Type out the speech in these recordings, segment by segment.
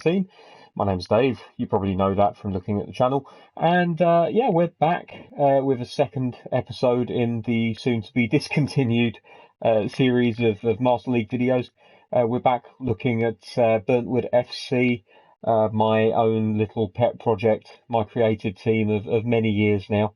Team. My name's Dave. You probably know that from looking at the channel. And yeah, we're back with a second episode in the soon to be discontinued series of Master League videos. We're back looking at Burntwood FC, my own little pet project, my created team of many years now.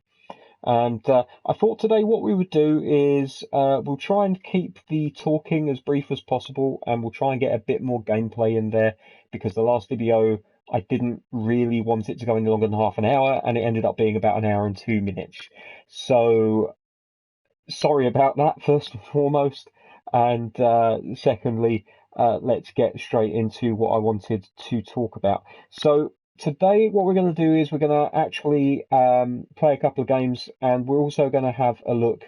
And I thought today what we would do is we'll try and keep the talking as brief as possible, and we'll try and get a bit more gameplay in there because the last video I didn't really want it to go any longer than half an hour, and it ended up being about an hour and 2 minutes. So sorry about that, first and foremost. And secondly, let's get straight into what I wanted to talk about. So today, what we're going to do is we're going to actually play a couple of games, and we're also going to have a look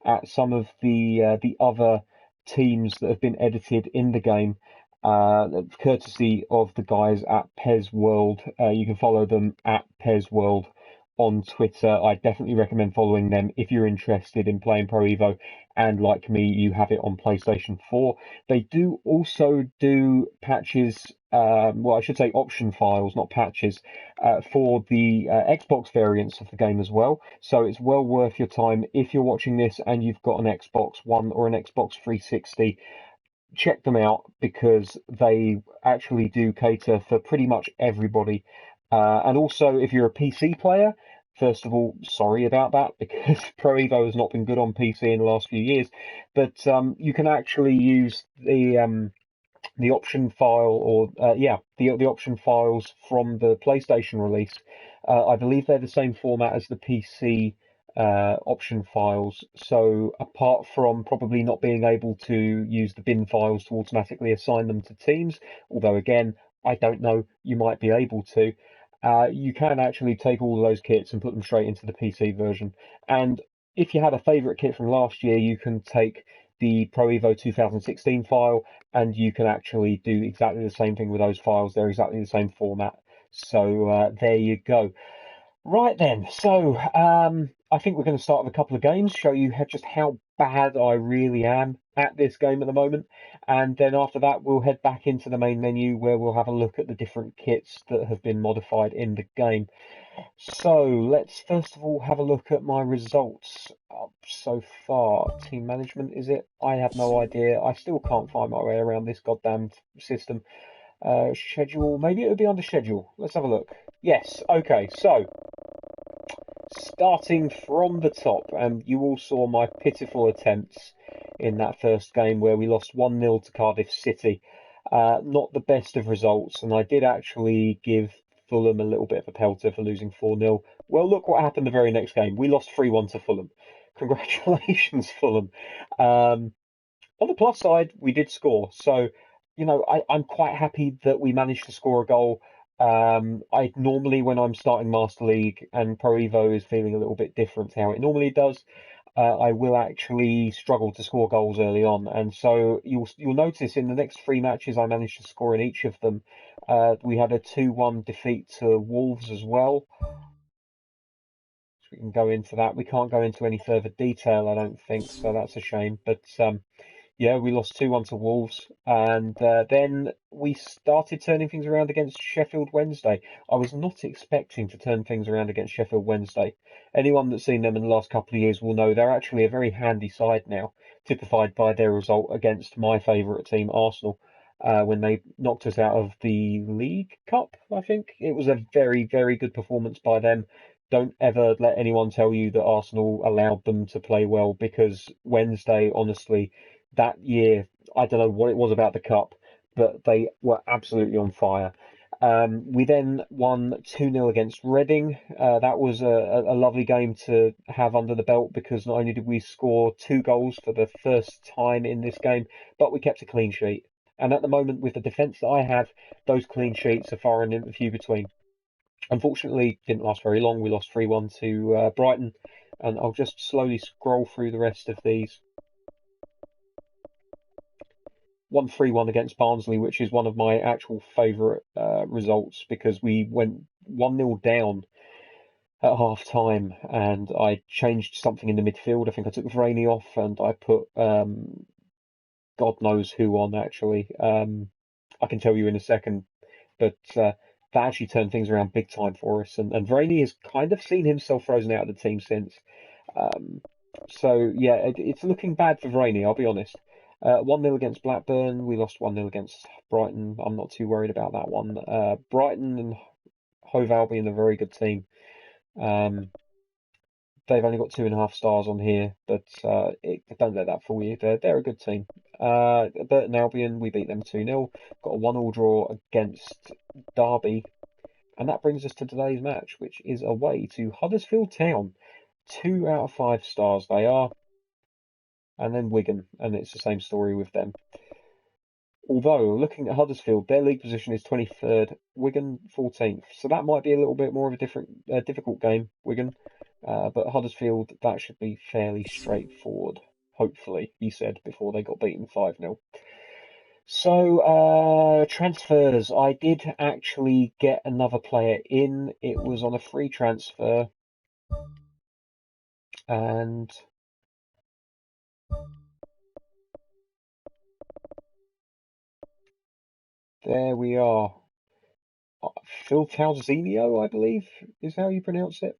at some of the other teams that have been edited in the game, courtesy of the guys at PES World. You can follow them at PES World on Twitter. I definitely recommend following them if you're interested in playing Pro Evo and, like me, you have it on PlayStation 4. They do also do patches, well, I should say option files, not patches, for the Xbox variants of the game as well. So it's well worth your time if you're watching this and you've got an Xbox One or an Xbox 360. Check them out because they actually do cater for pretty much everybody. And also, if you're a PC player, first of all, sorry about that because Pro Evo has not been good on PC in the last few years. But you can actually use the option file, or the option files from the PlayStation release. I believe they're the same format as the PC option files. So apart from probably not being able to use the bin files to automatically assign them to teams, although again, I don't know, you might be able to. You can actually take all of those kits and put them straight into the PC version. And if you had a favorite kit from last year, you can take the Pro Evo 2016 file and you can actually do exactly the same thing with those files. They're exactly the same format. So there you go. Right then, so I think we're going to start with a couple of games, show you just how bad I really am at this game at the moment, and then after that we'll head back into the main menu where we'll have a look at the different kits that have been modified in the game. So let's first of all have a look at my results up so far. Team management, is it? I have no idea. I still can't find my way around this goddamn system. Schedule, maybe it would be under schedule. Let's have a look. Yes, okay, so starting from the top, and you all saw my pitiful attempts in that first game where we lost 1-0 to Cardiff City. Not the best of results, and I did actually give Fulham a little bit of a pelter for losing 4-0. Well, look what happened the very next game. We lost 3-1 to Fulham. Congratulations, Fulham. On the plus side, we did score. So, I'm quite happy that we managed to score a goal. I normally, when I'm starting Master League and Pro Evo is feeling a little bit different to how it normally does, I will actually struggle to score goals early on. And so you'll notice in the next three matches I managed to score in each of them. We had a 2-1 defeat to Wolves as well. So we can go into that. We can't go into any further detail, I don't think, so that's a shame. But yeah, we lost 2-1 to Wolves, and then we started turning things around against Sheffield Wednesday. I was not expecting to turn things around against Sheffield Wednesday. Anyone that's seen them in the last couple of years will know they're actually a very handy side now, typified by their result against my favourite team, Arsenal, when they knocked us out of the League Cup, I think. It was a very, very good performance by them. Don't ever let anyone tell you that Arsenal allowed them to play well, because Wednesday, honestly, that year, I don't know what it was about the cup, but they were absolutely on fire. We then won 2-0 against Reading. That was a lovely game to have under the belt because not only did we score two goals for the first time in this game, but we kept a clean sheet. And at the moment, with the defence that I have, those clean sheets are far and few between. Unfortunately, didn't last very long. We lost 3-1 to Brighton, and I'll just slowly scroll through the rest of these. Won 3-1 against Barnsley, which is one of my actual favourite results because we went 1-0 down at half time and I changed something in the midfield. I think I took Vrani off and I put God knows who on actually. I can tell you in a second. but that actually turned things around big time for us. And Varane has kind of seen himself frozen out of the team since. Um, so yeah, it's looking bad for Varane, I'll be honest. 1-0 against Blackburn. We lost 1-0 against Brighton. I'm not too worried about that one. Brighton and Hove Albion are a very good team. They've only got 2.5 stars on here, but don't let that fool you. They're a good team. Burton Albion, we beat them 2-0. Got a 1-1 draw against Derby, and that brings us to today's match, which is away to Huddersfield Town. 2 out of 5 stars they are, and then Wigan, and it's the same story with them. Although, looking at Huddersfield, their league position is 23rd, Wigan 14th. So that might be a little bit more of a difficult game, Wigan. But Huddersfield, that should be fairly straightforward, hopefully, he said before they got beaten 5-0. So, transfers. I did actually get another player in. It was on a free transfer. And there we are. Phil Talzinho, I believe, is how you pronounce it.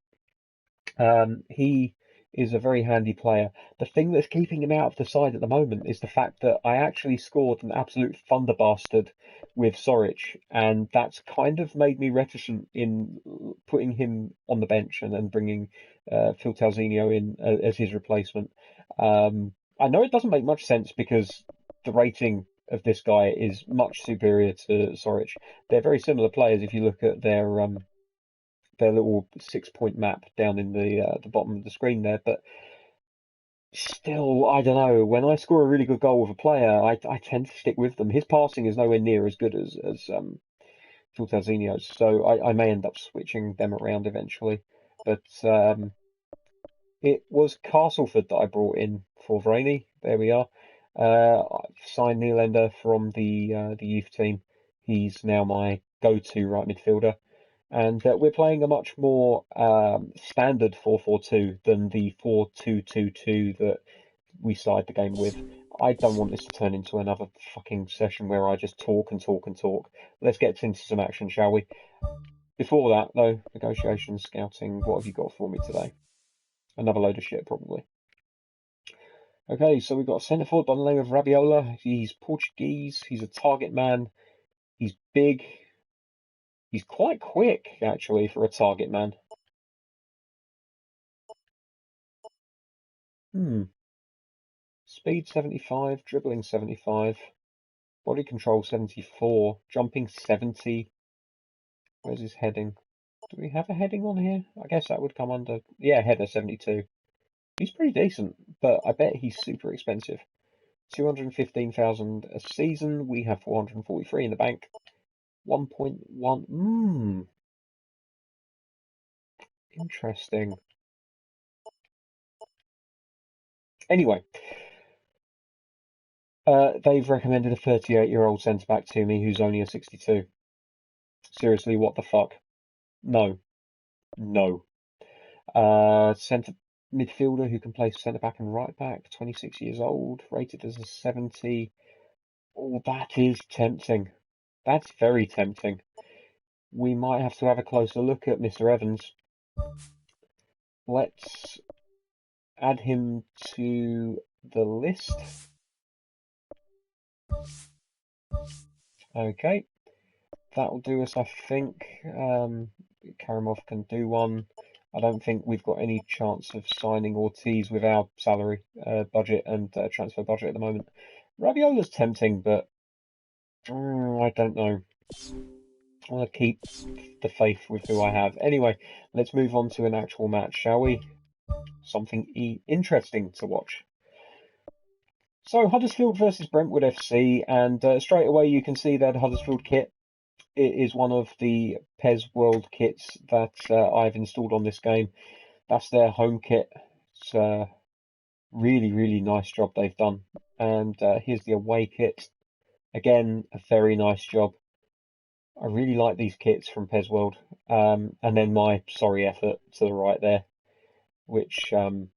He is a very handy player. The thing that's keeping him out of the side at the moment is the fact that I actually scored an absolute thunder bastard with Sorich, and that's kind of made me reticent in putting him on the bench and bringing Phil Talzinho in as his replacement. I know it doesn't make much sense because the rating of this guy is much superior to Sorich. They're very similar players if you look at their little 6-point map down in the bottom of the screen there, but still, I don't know. When I score a really good goal with a player, I tend to stick with them. His passing is nowhere near as good as Phil Talzinho's, so I may end up switching them around eventually. But it was Castleford that I brought in for Varane. There we are. I signed Nylander from the youth team. He's now my go-to right midfielder. And we're playing a much more standard 4-4-2 than the 4-2-2-2 that we started the game with. I don't want this to turn into another fucking session where I just talk and talk and talk. Let's get into some action, shall we? Before that, though, negotiations, scouting, what have you got for me today? Another load of shit, probably. Okay, so we've got a centre forward by the name of Rabiola. He's Portuguese. He's a target man. He's big. He's quite quick, actually, for a target man. Speed 75, dribbling 75, body control 74, jumping 70. Where's his heading? Do we have a heading on here? I guess that would come under... Yeah, header 72. He's pretty decent, but I bet he's super expensive. 215,000 a season. We have 443 in the bank. 1.1. Interesting. Anyway, they've recommended a 38-year-old centre-back to me who's only a 62. Seriously, what the fuck? No. No. Centre midfielder who can play centre back and right back, 26 years old, rated as a 70. Oh, that is tempting. That's very tempting. We might have to have a closer look at Mr. Evans. Let's add him to the list. Okay, that'll do us, I think. Karamov can do one. I don't think we've got any chance of signing Ortiz with our salary budget and transfer budget at the moment. Rabiola's tempting, but I don't know. I want to keep the faith with who I have. Anyway, let's move on to an actual match, shall we? Something interesting to watch. So, Huddersfield versus Brentwood FC, and straight away you can see that Huddersfield kit. It is one of the PES World kits that I've installed on this game. That's their home kit. It's a really, really nice job they've done. And here's the away kit. Again, a very nice job. I really like these kits from PES World. And then my sorry effort to the right there, which I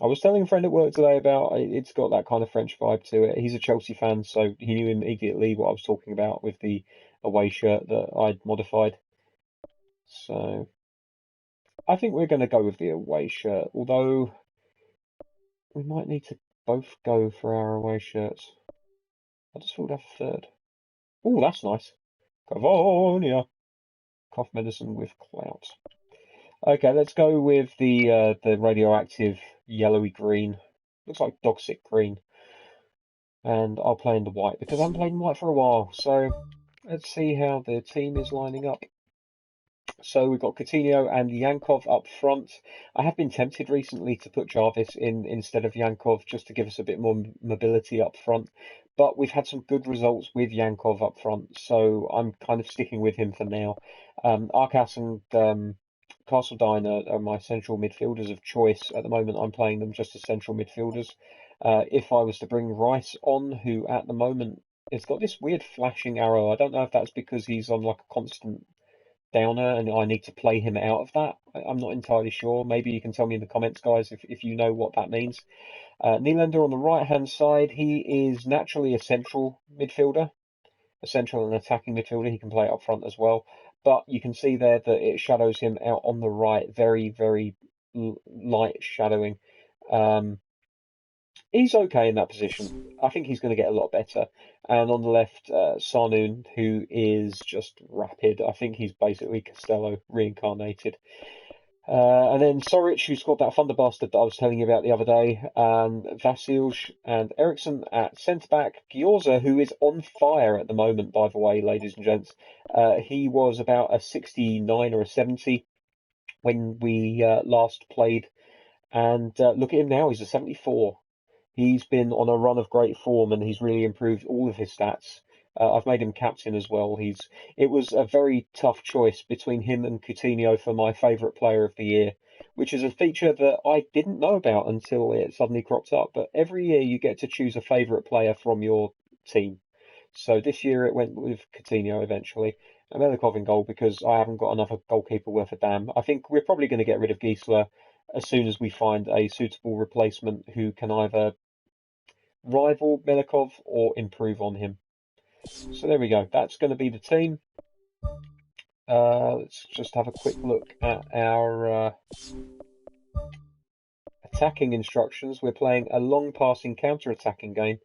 was telling a friend at work today about. It's got that kind of French vibe to it. He's a Chelsea fan, so he knew immediately what I was talking about with the away shirt that I'd modified. So I think we're going to go with the away shirt, although we might need to both go for our away shirts. Huddersfield have third. Oh, that's nice. Cavonia. Cough medicine with clout. Okay, let's go with the radioactive yellowy green. Looks like dog sick green. And I'll play in the white because I haven't played in white for a while. So let's see how the team is lining up. So we've got Coutinho and Yankov up front. I have been tempted recently to put Jarvis in instead of Yankov just to give us a bit more mobility up front. But we've had some good results with Yankov up front, so I'm kind of sticking with him for now. Arcas and Castle Diner are my central midfielders of choice. At the moment, I'm playing them just as central midfielders. If I was to bring Rice on, who at the moment has got this weird flashing arrow, I don't know if that's because he's on like a constant downer and I need to play him out of that. I'm not entirely sure. Maybe you can tell me in the comments, guys, if you know what that means. Nylander on the right-hand side, he is naturally a central midfielder, a central and attacking midfielder. He can play up front as well. But you can see there that it shadows him out on the right, very, very light shadowing. He's okay in that position. I think he's going to get a lot better. And on the left, Sarnoon, who is just rapid. I think he's basically Costello reincarnated. And then Soric, who's got that Thunder Bastard that I was telling you about the other day. And Vasilj and Eriksson at centre-back. Gyorza, who is on fire at the moment, by the way, ladies and gents. He was about a 69 or a 70 when we last played. And look at him now, he's a 74. He's been on a run of great form and he's really improved all of his stats. I've made him captain as well. It was a very tough choice between him and Coutinho for my favourite player of the year, which is a feature that I didn't know about until it suddenly cropped up. But every year you get to choose a favourite player from your team. So this year it went with Coutinho eventually. And Melikov in goal because I haven't got another goalkeeper worth a damn. I think we're probably going to get rid of Giesler as soon as we find a suitable replacement who can either rival Melikov or improve on him. So there we go. That's going to be the team. Let's just have a quick look at our attacking instructions. We're playing a long passing counter-attacking game.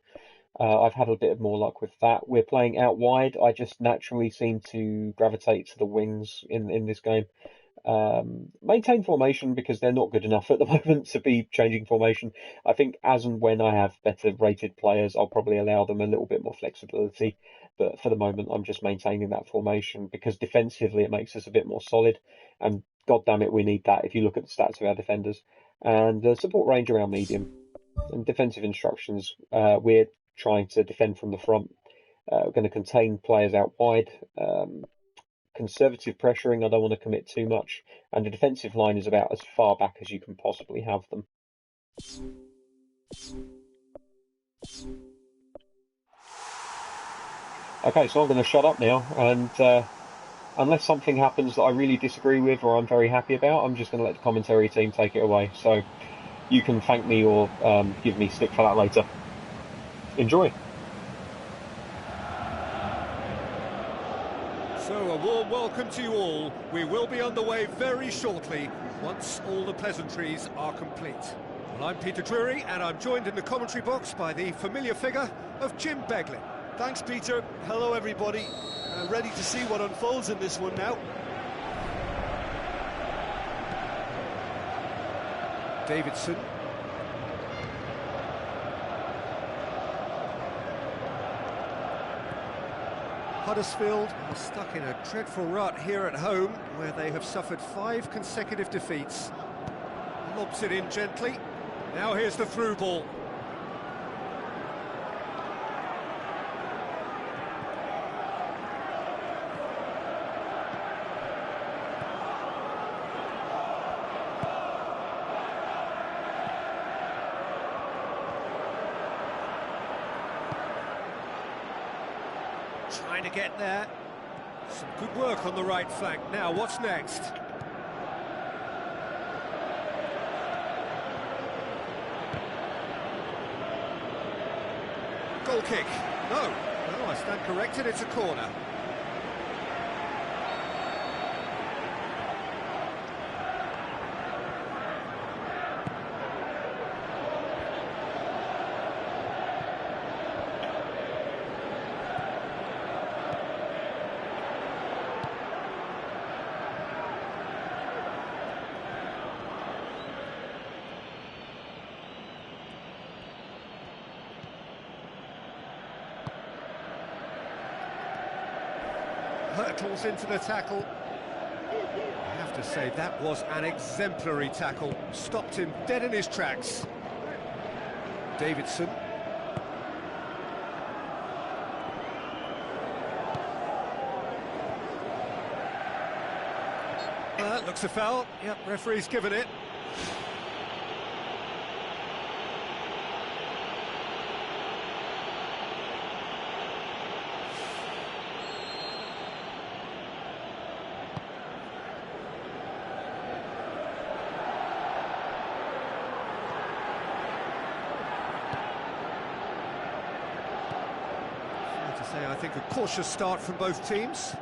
I've had a bit more luck with that. We're playing out wide. I just naturally seem to gravitate to the wings in this game. Maintain formation because they're not good enough at the moment to be changing formation. I think as and when I have better rated players, I'll probably allow them a little bit more flexibility. But for the moment, I'm just maintaining that formation because defensively it makes us a bit more solid. And god damn it, we need that if you look at the stats of our defenders. And support range around medium. And defensive instructions, we're trying to defend from the front. We're going to contain players out wide. Conservative pressuring, I don't want to commit too much, and the defensive line is about as far back as you can possibly have them. Okay, so I'm going to shut up now, and unless something happens that I really disagree with or I'm very happy about, I'm just going to let the commentary team take it away. So you can thank me or give me stick for that later. Enjoy. So a warm welcome to you all. We will be underway very shortly once all the pleasantries are complete. Well, I'm Peter Drury and I'm joined in the commentary box by the familiar figure of Jim Beglin. Thanks, Peter. Hello, everybody. Ready to see what unfolds in this one now. Davidson. Huddersfield are stuck in a dreadful rut here at home, where they have suffered 5 consecutive defeats. Lobs it in gently. Now here's the through ball. Trying to get there. Some good work on the right flank. Now, what's next? Goal kick. No, I stand corrected, it's a corner. hurtles into the tackle. I have to say, that was an exemplary tackle. Stopped him dead in his tracks. Davidson. Looks a foul. Yep, referee's given it. Fair to say, I think a cautious start from both teams.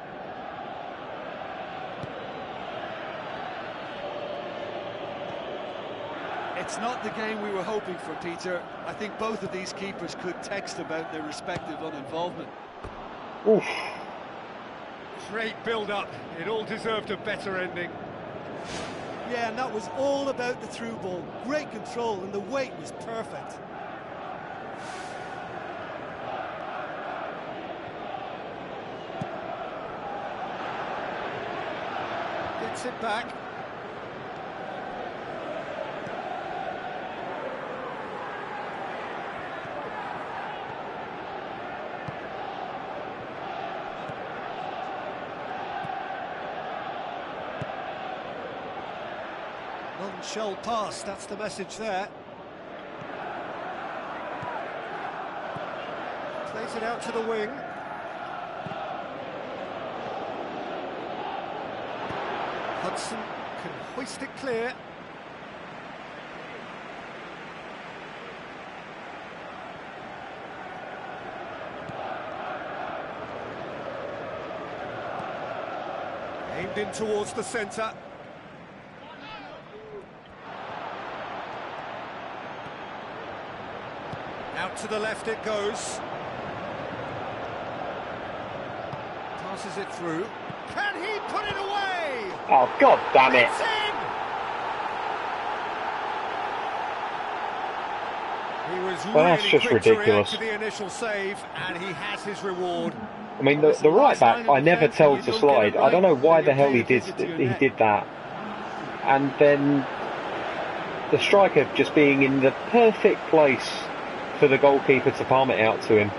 It's not the game we were hoping for, Peter. I think both of these keepers could text about their respective uninvolvement. Oof. Great build-up. It all deserved a better ending. Yeah, and that was all about the through ball. Great control, and the weight was perfect. Gets it back. Non-shell pass, that's the message there. Plays it out to the wing. Hudson can hoist it clear. Aimed in towards the centre. Out to the left it goes. Passes it through. Can he put it away? Oh, God damn it. It's in! He was Well, that's really just quick to react ridiculous. to the initial save, and he has his reward. I mean, the right back, I never tell to slide. I don't know why the hell he did that. And then the striker just being in the perfect place for the goalkeeper to palm it out to him.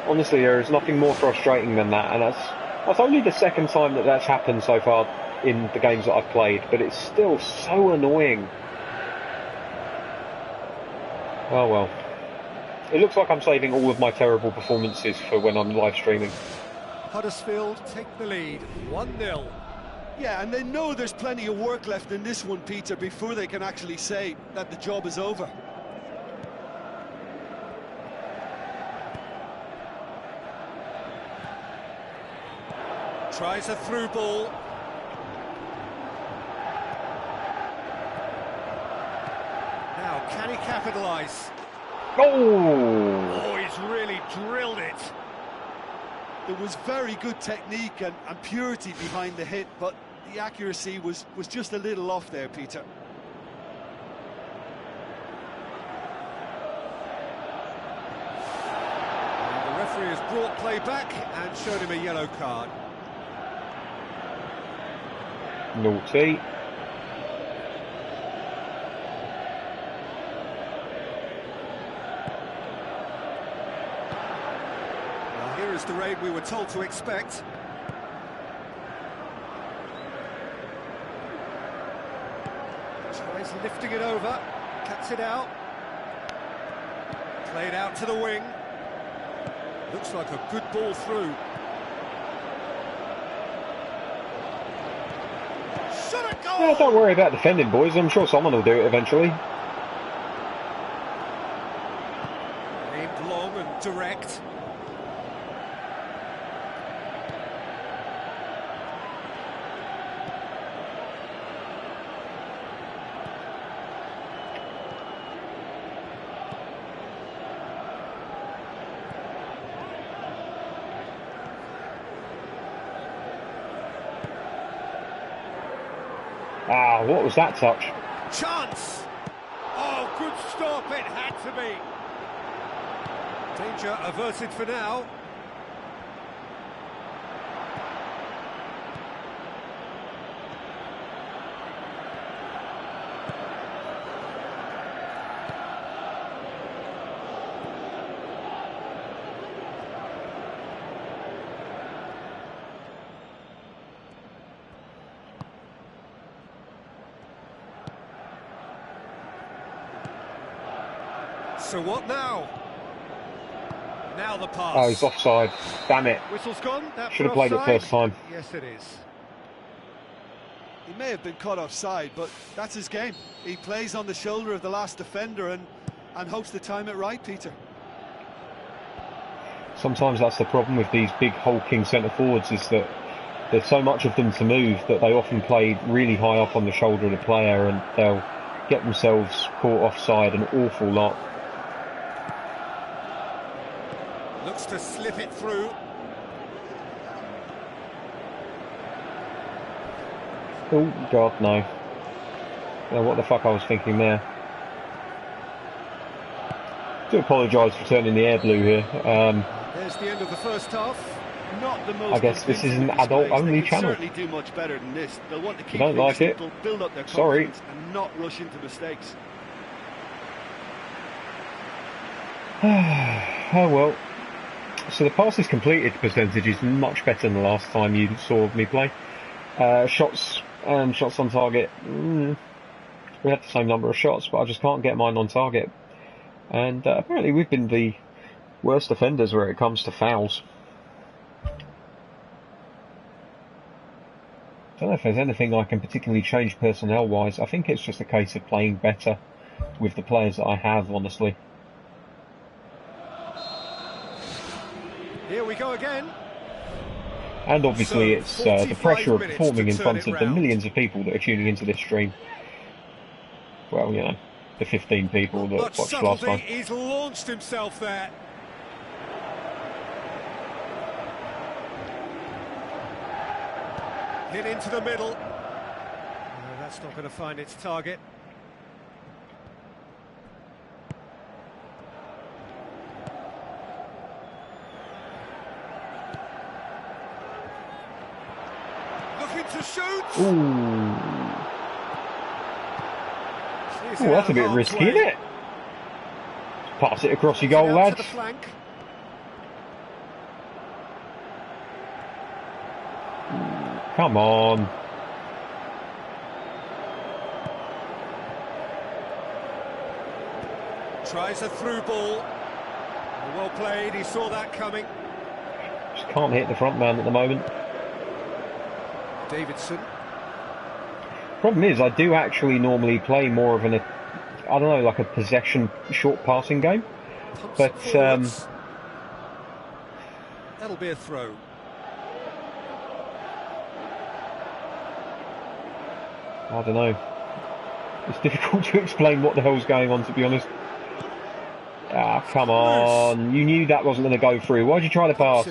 Honestly, there is nothing more frustrating than that, and that's only the second time that that's happened so far in the games that I've played, but it's still so annoying. Oh well. It looks like I'm saving all of my terrible performances for when I'm live streaming. Huddersfield take the lead, 1-0. Yeah, and they know there's plenty of work left in this one, Peter, before they can actually say that the job is over. Tries a through ball. Now, can he capitalise? Oh! He's really drilled it. There was very good technique and purity behind the hit, but the accuracy was just a little off there, Peter. And the referee has brought play back and showed him a yellow card. Naughty. Well, here is the raid we were told to expect. Tries lifting it over, cuts it out. Played out to the wing. Looks like a good ball through. Yeah, don't worry about defending, boys. I'm sure someone will do it eventually. Aimed long and direct. Ah, what was that touch? Chance! Oh, good stop, it had to be. Danger averted for now. So what now? Now the pass. Oh, he's offside. Damn it. Whistle's gone. Should have played it first time. Yes, it is. He may have been caught offside, but that's his game. He plays on the shoulder of the last defender and hopes to time it right, Peter. Sometimes that's the problem with these big hulking centre forwards, is that there's so much of them to move that they often play really high up on the shoulder of the player, and they'll get themselves caught offside an awful lot. Looks to slip it through. Oh, God, no. What the fuck I was thinking there. Do apologise for turning the air blue here. There's the end of the first half. Not the most I guess this is an adult-only channel. Certainly do much better than this. They'll want to keep you don't like it? simple, build up their Sorry. confidence and not rush into mistakes. Oh well. So the passes completed percentage is much better than the last time you saw me play. Shots on target. We had the same number of shots, but I just can't get mine on target. And apparently we've been the worst offenders where it comes to fouls. I don't know if there's anything I can particularly change personnel-wise. I think it's just a case of playing better with the players that I have, honestly. Here we go again. And obviously it's the pressure of performing in front of the round. millions of people that are tuning into this stream. Well, you know, the 15 people that watched last time. He's launched himself there. Hit into the middle. No, that's not going to find its target. Looking to shoot. Ooh, that's a bit risky, isn't it? Pass it across your goal, lads. Come on. Tries a through ball. Well played, he saw that coming. Just can't hit the front man at the moment. Davidson. Problem is, I do actually normally play more of an, I don't know, like a possession short passing game. But that'll be a throw. I don't know. It's difficult to explain what the hell's going on, to be honest. Ah, come on. You knew that wasn't going to go through. Why'd you try to pass?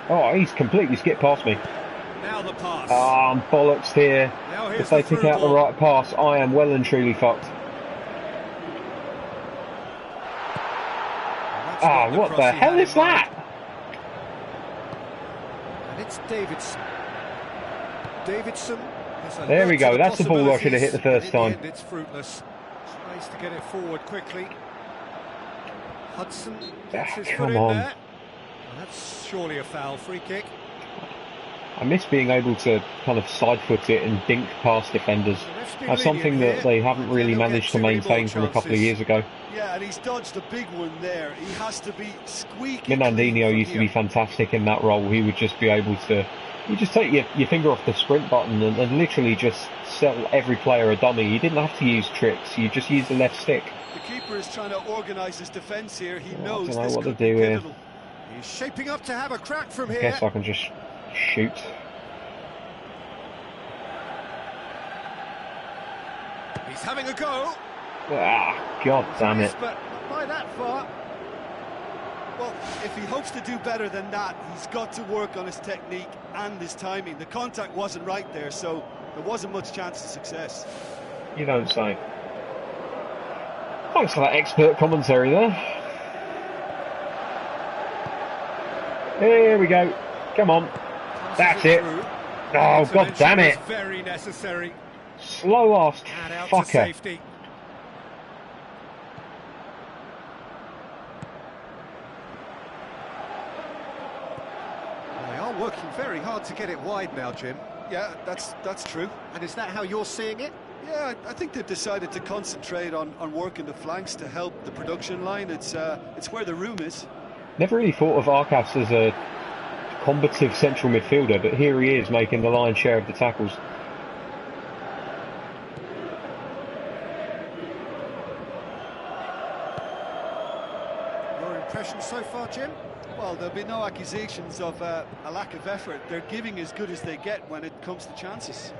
Oh, he's completely skipped past me. Now the pass. Ah, I'm bollocksed here. If they pick out the right pass, I am well and truly fucked. Ah, what the hell is that? And it's Davidson. There we go. That's the ball I should have hit the first time. It's fruitless. Tries to get it forward quickly. Hudson gets his foot in there. Well, that's surely a foul. Free kick. I miss being able to kind of side foot it and dink past defenders. That's something that they haven't really managed to maintain from a couple of years ago. Yeah, and he's dodged a big one there. He has to be squeaky. Minandinho used to be fantastic in that role. He would just be able to, you just take your finger off the sprint button and literally just sell every player a dummy. You didn't have to use tricks. You just use the left stick. The keeper is trying to organise his defence here. He knows I don't know this what to could do be here. pivotal. He's shaping up to have a crack from here. I guess I can just shoot. He's having a go. Ah, God damn it. But not by that far. Well, if he hopes to do better than that, he's got to work on his technique and his timing. The contact wasn't right there, so there wasn't much chance of success. You don't say. Thanks for that expert commentary there. Here we go. Come on. That's it. Oh, God damn it. Very necessary. Slow ass fucker. They are working very hard to get it wide now, Jim. Yeah, that's true. And is that how you're seeing it? Yeah, I think they've decided to concentrate on working the flanks to help the production line. It's where the room is. Never really thought of Arcas as a combative central midfielder, but here he is making the lion's share of the tackles. Your impression so far, Jim? Well, there'll be no accusations of a lack of effort. They're giving as good as they get when it comes to chances.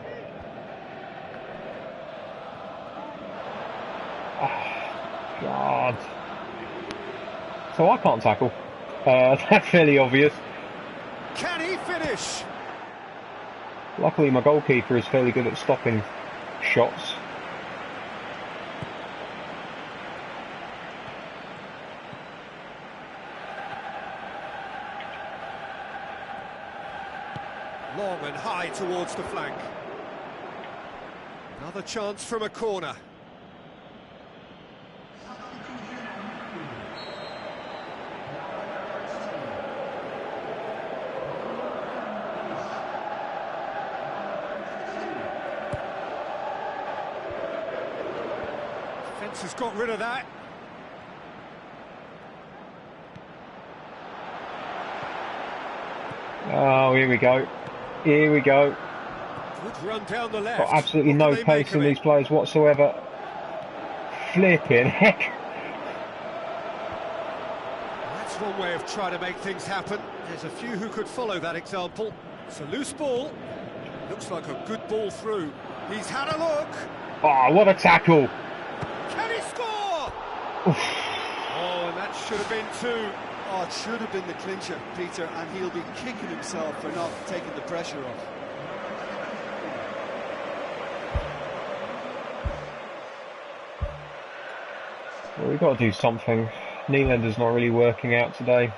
God. So I can't tackle. That's fairly obvious. Can he finish? Luckily my goalkeeper is fairly good at stopping shots. Long and high towards the flank. Another chance from a corner. Fence has got rid of that. Oh, here we go. Here we go. Good run down the left. Got absolutely What no can they make pace in of it? these players whatsoever. Flipping heck. That's one way of trying to make things happen. There's a few who could follow that example. It's a loose ball. Looks like a good ball through. He's had a look. Oh, what a tackle. Can he score? Oof. Oh, and that should have been two. Oh, it should have been the clincher, Peter, and he'll be kicking himself for not taking the pressure off. Well, we've got to do something. Nylander's not really working out today.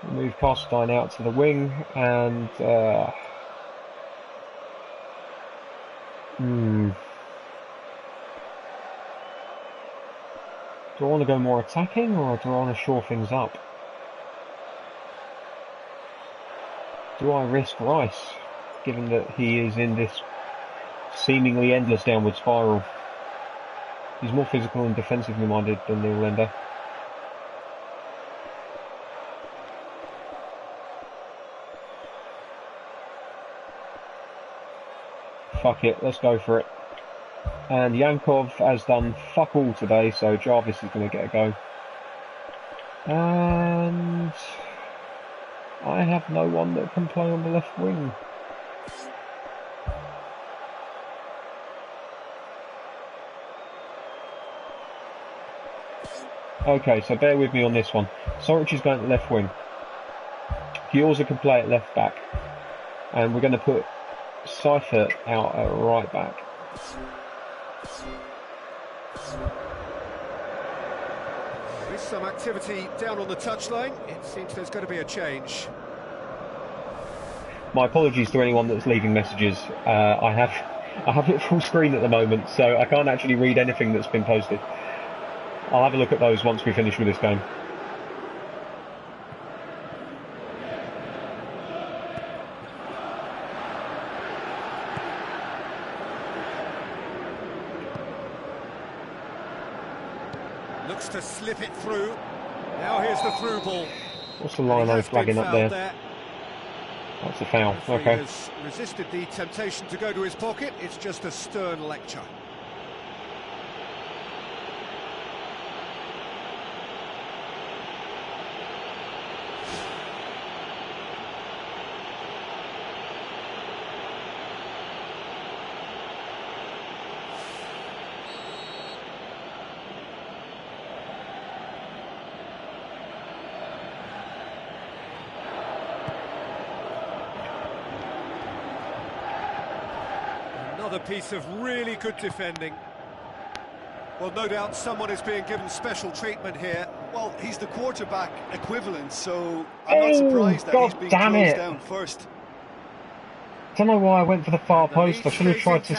We move Costine out to the wing and do I want to go more attacking or do I want to shore things up? Do I risk Rice, given that he is in this seemingly endless downward spiral? He's more physical and defensively minded than Nylander. Fuck it, let's go for it. And Yankov has done fuck all today, so Jarvis is going to get a go. And I have no one that can play on the left wing. Okay, so bear with me on this one. Soric is going to left wing. Giorza can play at left back. And we're going to put Seifert out at right back. There is some activity down on the touchline. It seems there's going to be a change. My apologies to anyone that's leaving messages. I have it full screen at the moment, so I can't actually read anything that's been posted. I'll have a look at those once we finish with this game. Looks to slip it through. Now here's the through ball. What's the line flagging up there? That's a foul. Okay. He has resisted the temptation to go to his pocket. It's just a stern lecture. Another piece of really good defending. Well, no doubt someone is being given special treatment here. Well, he's the quarterback equivalent, so I'm not surprised that he's being closed down first. Don't know why I went for the far post. I should have tried to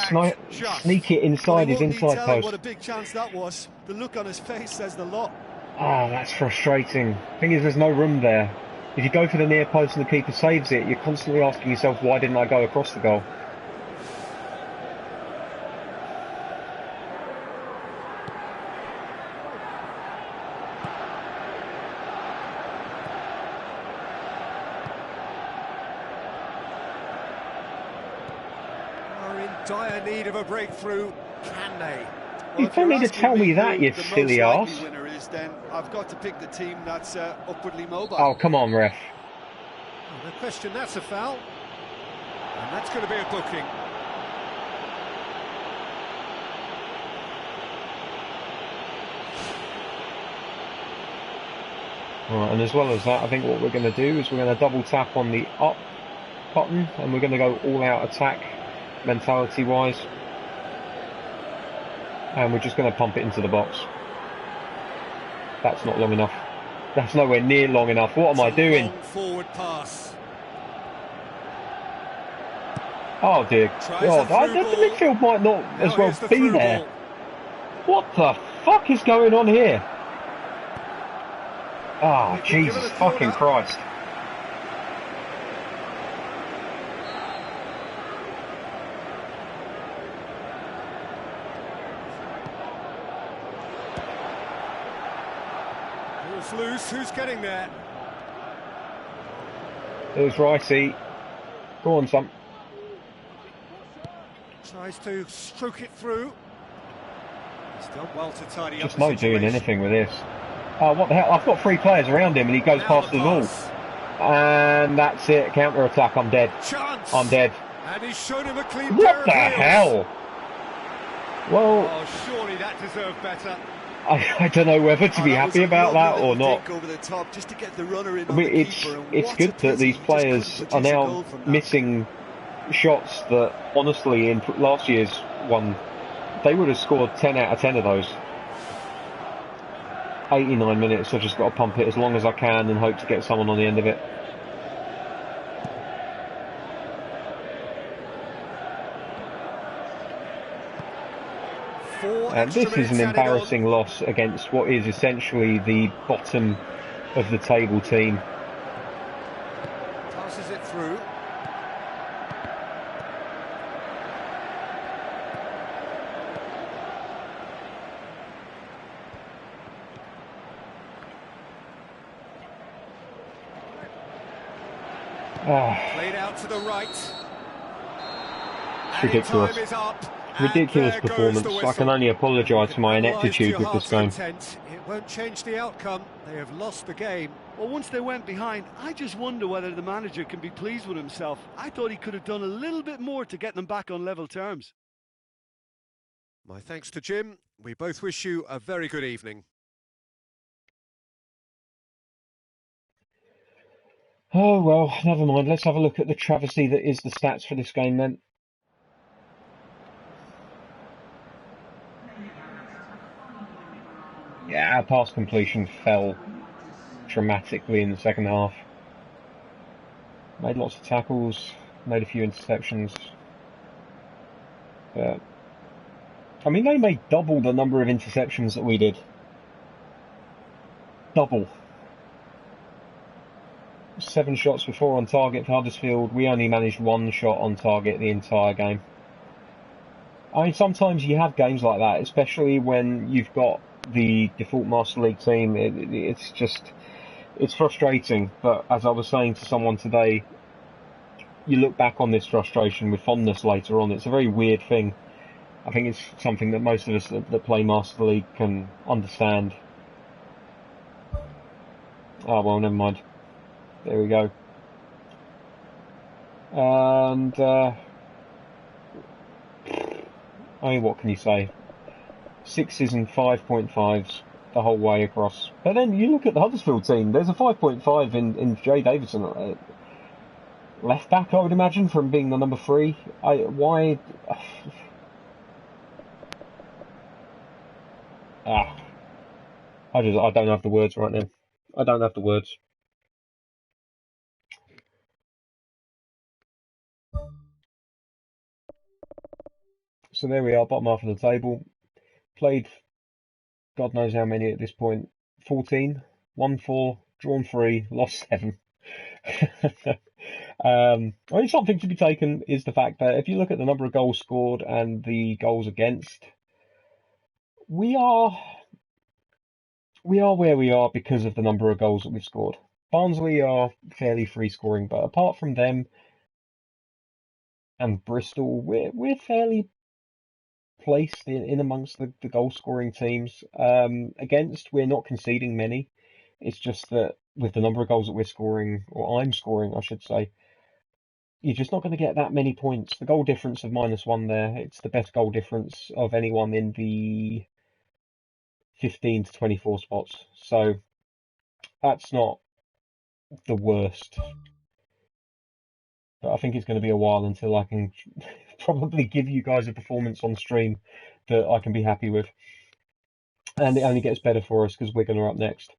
sneak it inside his inside post. What a big chance that was. The look on his face says the lot. Oh, that's frustrating. Thing is, there's no room there. If you go for the near post and the keeper saves it, you're constantly asking yourself, why didn't I go across the goal? dire need of a breakthrough. Can they? Well, You if don't you're need to asking tell me who that, you the most silly likely arse. winner is, then I've got to pick the team that's upwardly mobile. Oh, come on, ref. Oh, no question, that's a foul. And that's going to be a booking. Right, and as well as that, I think what we're going to do is we're going to double tap on the up button and we're going to go all out attack mentality wise, and we're just going to pump it into the box. That's not long enough. That's nowhere near long enough. What am I doing? Long forward pass. Oh dear God, the midfield might not as well be there. What the fuck is going on here? Oh, Jesus fucking Christ. Ball's loose, who's getting there? There's Ricey. Go on, son. Tries to stroke it through. He's done well to tidy up. Just no doing anything with this. Oh, what the hell? I've got 3 players around him and he goes past the ball. And that's it. Counter attack. I'm dead. Chance. I'm dead. And he's shown him a clean What pair the of heels. hell? Well, oh, surely that deserved better. I don't know whether to be happy about that or not. Over the top, just to get the runner in I mean, it's good that these players are now missing shots that, honestly, in last year's one, they would have scored 10 out of 10 of those. 89 minutes, I've just got to pump it as long as I can and hope to get someone on the end of it. And this is an embarrassing loss against what is essentially the bottom of the table team. Passes it through. Played out to the right. It's ridiculous. Time is up. Ridiculous performance. I can only apologise for my ineptitude with this game. It won't change the outcome. They have lost the game. Well, once they went behind, I just wonder whether the manager can be pleased with himself. I thought he could have done a little bit more to get them back on level terms. My thanks to Jim. We both wish you a very good evening. Oh well, never mind. Let's have a look at the travesty that is the stats for this game then. Yeah, our pass completion fell dramatically in the second half. Made lots of tackles, made a few interceptions. But, I mean, they made double the number of interceptions that we did. Double. 7 shots were 4 on target for Huddersfield. We only managed 1 shot on target the entire game. I mean, sometimes you have games like that, especially when you've got the default Master League team. It's frustrating, but as I was saying to someone today, you look back on this frustration with fondness later on. It's a very weird thing. I think it's something that most of us that play Master League can understand. Oh well, never mind. There we go. And I mean, what can you say? 6s and 5.5s the whole way across. But then you look at the Huddersfield team, there's a 5.5 in Jay Davidson. Left back, I would imagine, from being the number 3. Why? I don't have the words right now. I don't have the words. So there we are, bottom half of the table. Played God knows how many at this point. 14, won 4, drawn 3, lost 7. I mean, something to be taken is the fact that if you look at the number of goals scored and the goals against, we are where we are because of the number of goals that we've scored. Barnsley are fairly free scoring, but apart from them, and Bristol, we're fairly placed in amongst the goal scoring teams. Against, we're not conceding many. It's just that with the number of goals that we're scoring, or I'm scoring, I should say, you're just not going to get that many points. The goal difference of -1 there, it's the best goal difference of anyone in the 15 to 24 spots. So that's not the worst. But I think it's going to be a while until I can probably give you guys a performance on stream that I can be happy with. And it only gets better for us because Wigan are up next.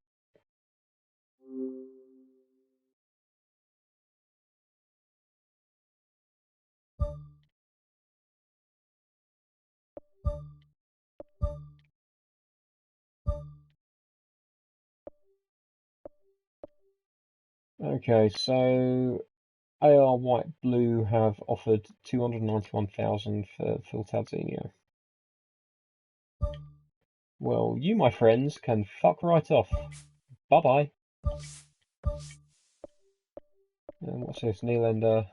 Okay, so AR White Blue have offered 291,000 for Phil Tadzinho. Well, you, my friends, can fuck right off. Bye-bye. And what's this? Nylander.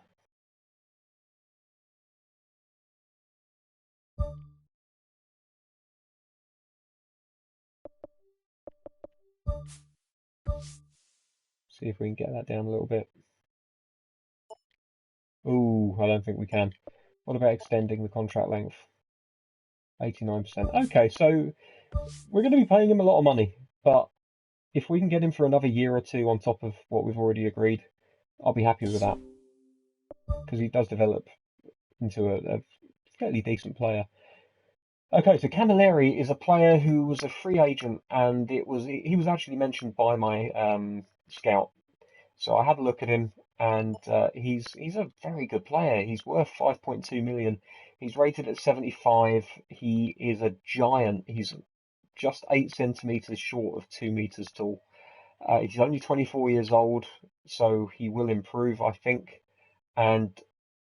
See if we can get that down a little bit. Ooh, I don't think we can. What about extending the contract length? 89%. Okay, so we're going to be paying him a lot of money, but if we can get him for another year or two on top of what we've already agreed, I'll be happy with that. Because he does develop into a fairly decent player. Okay, so Camilleri is a player who was a free agent, and he was actually mentioned by my scout. So I had a look at him, and he's a very good player. He's worth 5.2 million. He's rated at 75. He is a giant. He's just 8 centimeters short of 2 meters tall. He's only 24 years old, so he will improve, I think. And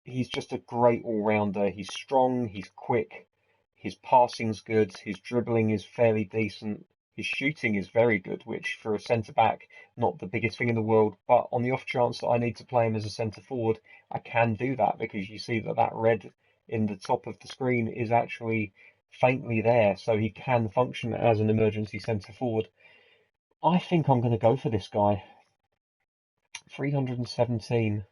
he's just a great all-rounder. He's strong, he's quick, his passing's good, his dribbling is fairly decent, his shooting is very good, which for a centre-back, not the biggest thing in the world, but on the off chance that I need to play him as a centre-forward, I can do that because you see that red in the top of the screen is actually faintly there, so he can function as an emergency centre-forward. I think I'm going to go for this guy. 317.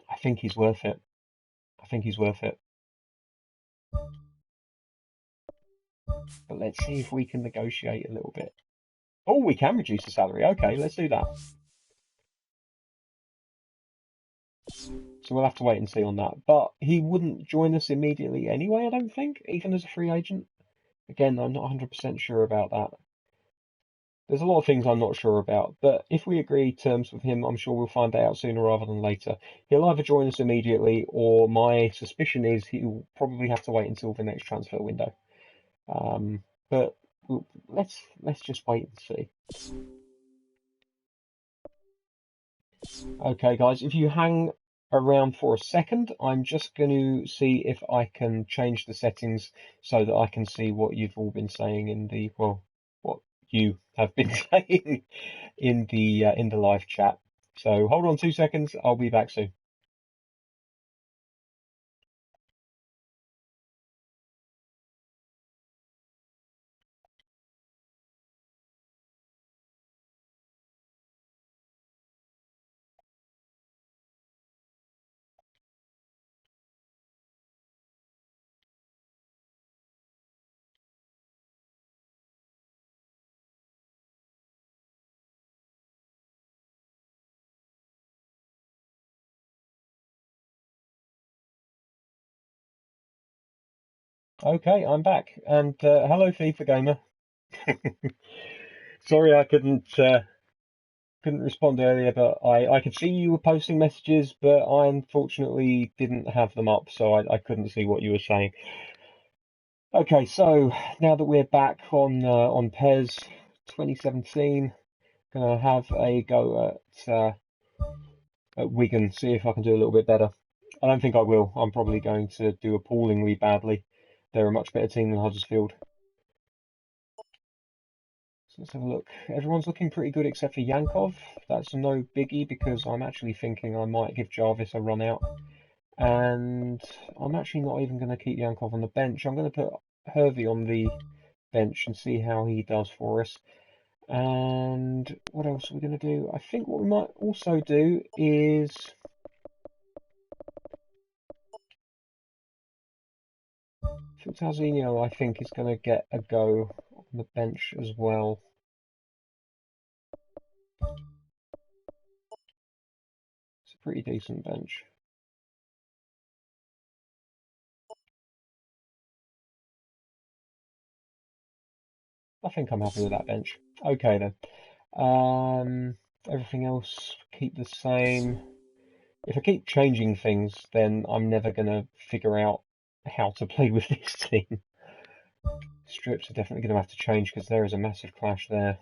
I think he's worth it. I think he's worth it. But let's see if we can negotiate a little bit. Oh, we can reduce the salary. Okay, let's do that. So we'll have to wait and see on that. But he wouldn't join us immediately anyway, I don't think, even as a free agent. Again, I'm not 100% sure about that. There's a lot of things I'm not sure about, but if we agree terms with him, I'm sure we'll find out sooner rather than later. He'll either join us immediately, or my suspicion is he'll probably have to wait until the next transfer window. But let's just wait and see. Okay, guys, if you hang around for a second, I'm just going to see if I can change the settings so that I can see what you've all been saying in the, well, what you have been saying in the live chat. So hold on 2 seconds, I'll be back soon. Okay, I'm back, and hello FIFA Gamer. Sorry I couldn't respond earlier, but I could see you were posting messages, but I unfortunately didn't have them up, so I couldn't see what you were saying. Okay, so now that we're back on PES 2017, gonna have a go at Wigan, see if I can do a little bit better. I don't think I will. I'm probably going to do appallingly badly. They're a much better team than Huddersfield. let's have a look. Everyone's looking pretty good except for Yankov. That's no biggie because I'm actually thinking I might give Jarvis a run out. And I'm actually not even going to keep Yankov on the bench. I'm going to put Hervey on the bench and see how he does for us. And what else are we going to do? I think what we might also do is... Filtazino, I think, is going to get a go on the bench as well. It's a pretty decent bench. I think I'm happy with that bench. Okay then. Everything else keep the same. If I keep changing things, then I'm never going to figure out how to play with this team. Strips are definitely going to have to change because there is a massive clash there.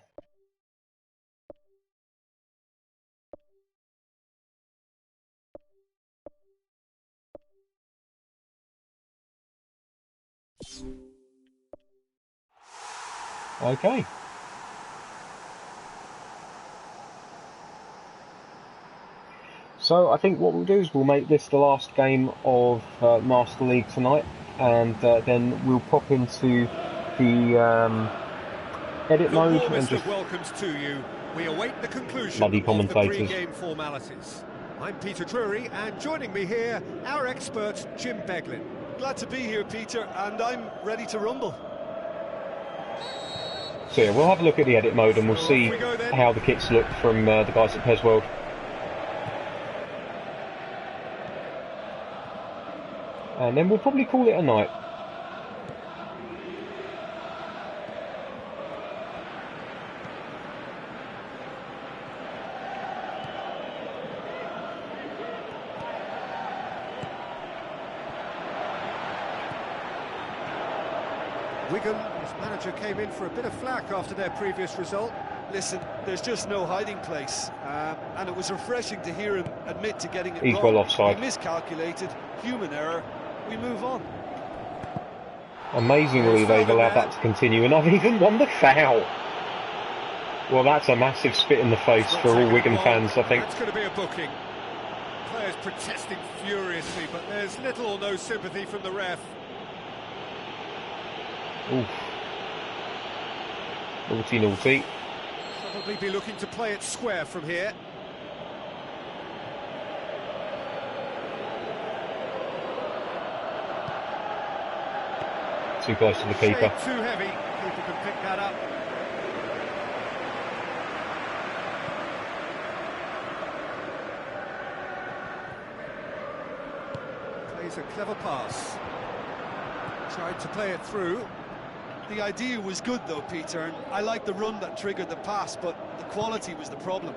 Okay. So I think what we'll do is we'll make this the last game of Master League tonight, and then we'll pop into the edit mode and just welcomes to you. We await the conclusion bloody of the commentators. pre-game formalities. I'm Peter Drury, and joining me here, our expert Jim Beglin. Glad to be here, Peter, and I'm ready to rumble. So yeah, we'll have a look at the edit mode and we'll see how the kits look from the guys at PES World. And then we'll probably call it a night. Wigan, his manager, came in for a bit of flack after their previous result. Listen, there's just no hiding place, and it was refreshing to hear him admit to getting it He's wrong. well offside. He miscalculated, human error, we move on. Amazingly, they've allowed that to continue, and I've even won the foul. Well, that's a massive spit in the face for all Wigan fans, I think. That's going to be a booking. Players protesting furiously, but there's little or no sympathy from the ref. Oof. Naughty, naughty. Probably be looking to play it square from here. Too close to the keeper. Too heavy. Keeper can pick that up. Plays a clever pass. Tried to play it through. The idea was good though, Peter, and I like the run that triggered the pass, but the quality was the problem.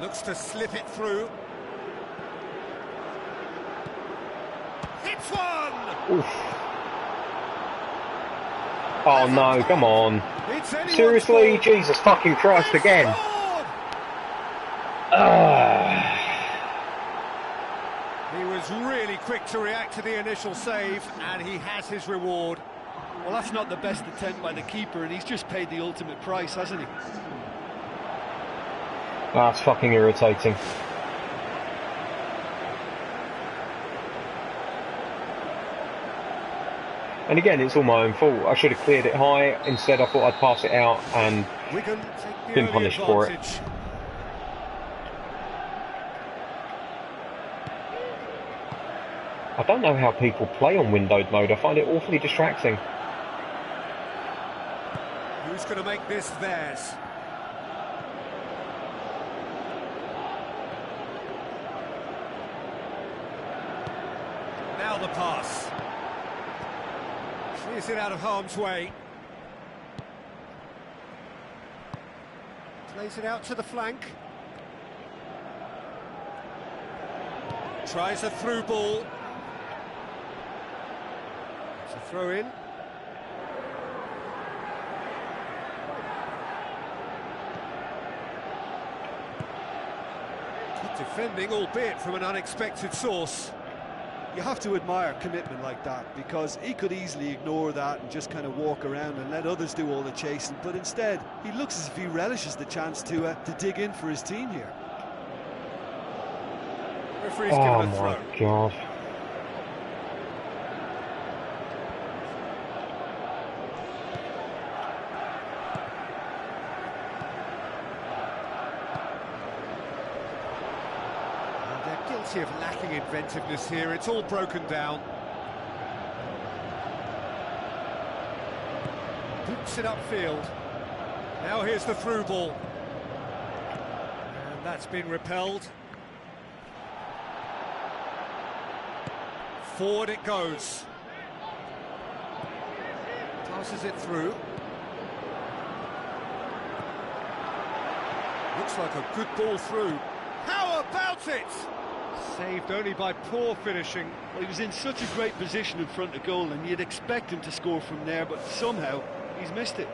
Looks to slip it through. Hits one! Oof. Oh no, come on. Seriously? Jesus fucking Christ again. He was really quick to react to the initial save, and he has his reward. Well, that's not the best attempt by the keeper, and he's just paid the ultimate price, hasn't he? That's fucking irritating. And again, it's all my own fault. I should have cleared it high. Instead, I thought I'd pass it out and been punished for it. I don't know how people play on windowed mode. I find it awfully distracting. Who's going to make this theirs? Now the pass. Clears it out of harm's way. Plays it out to the flank. Tries a through ball. It's a throw in. Good defending, albeit from an unexpected source. You have to admire commitment like that, because he could easily ignore that and just kind of walk around and let others do all the chasing, but instead he looks as if he relishes the chance to dig in for his team here. Referee's given a throw. Oh my God. Guilty of lacking inventiveness here. It's all broken down. Boots it upfield. Now here's the through ball. And that's been repelled. Forward it goes. Passes it through. Looks like a good ball through. How about it? Saved only by poor finishing. Well, he was in such a great position in front of goal, and you'd expect him to score from there, but somehow he's missed it.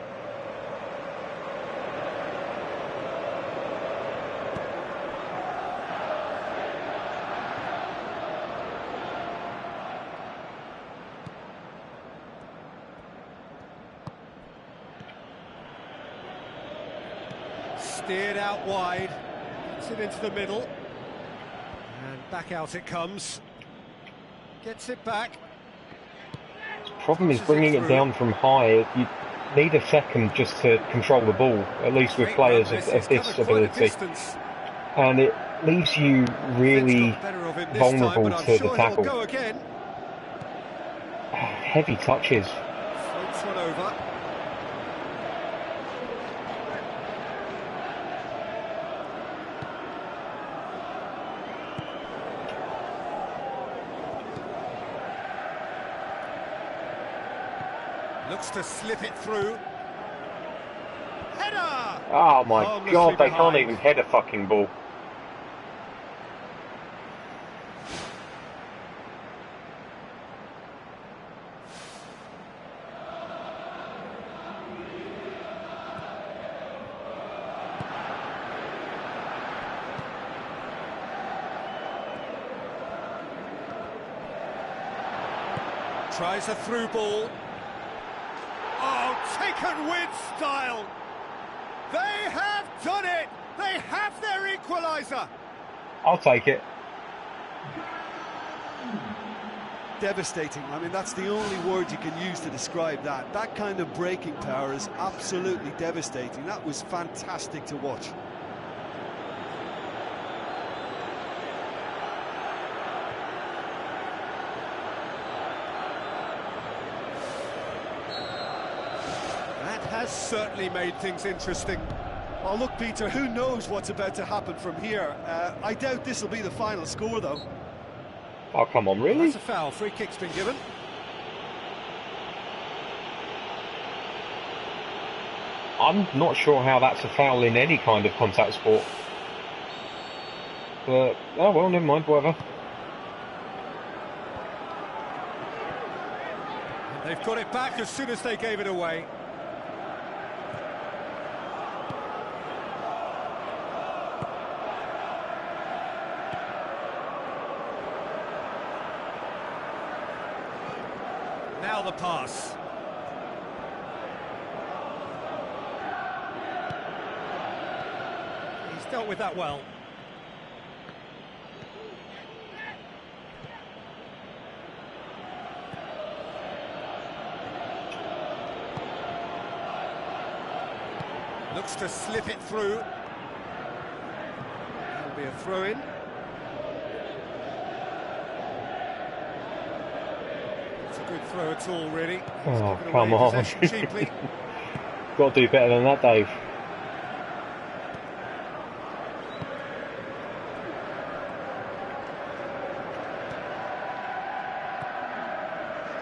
Steered out wide. Gets it into the middle. And back out it comes. Gets it back. Problem is bringing it down from high. You need a second just to control the ball, at least with players of this ability. And it leaves you really vulnerable to the tackle. Heavy touches. Floats one over. Looks to slip it through. Header! Oh my God, they can't even head a fucking ball. Tries a through ball. Oh, taken with style. They have done it. They have their equaliser. I'll take it. Devastating. I mean, that's the only word you can use to describe that. That kind of breaking power is absolutely devastating. That was fantastic to watch. Has certainly made things interesting. Well, look, Peter, who knows what's about to happen from here? I doubt this will be the final score, though. Oh, come on, really? That's a foul. Free kick's been given. I'm not sure how that's a foul in any kind of contact sport. But, oh well, never mind, whatever. And they've got it back as soon as they gave it away. Now the pass. He's dealt with that well. Looks to slip it through. That'll be a throw-in. Good throw at all, really. Oh, come on. Cheaply. Got to do better than that, Dave.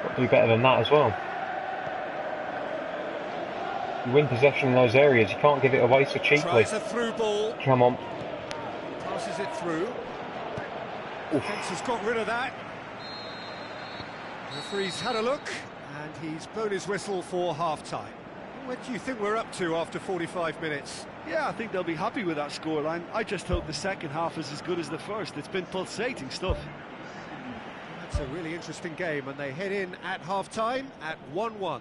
Got to do better than that as well. You win possession in those areas, you can't give it away so cheaply. Tries a through ball. Come on. Passes it through. Defence has got rid of that. The referee's had a look, and he's blown his whistle for half-time. What do you think we're up to after 45 minutes? Yeah, I think they'll be happy with that scoreline. I just hope the second half is as good as the first. It's been pulsating stuff. It's a really interesting game, and they head in at half-time at 1-1.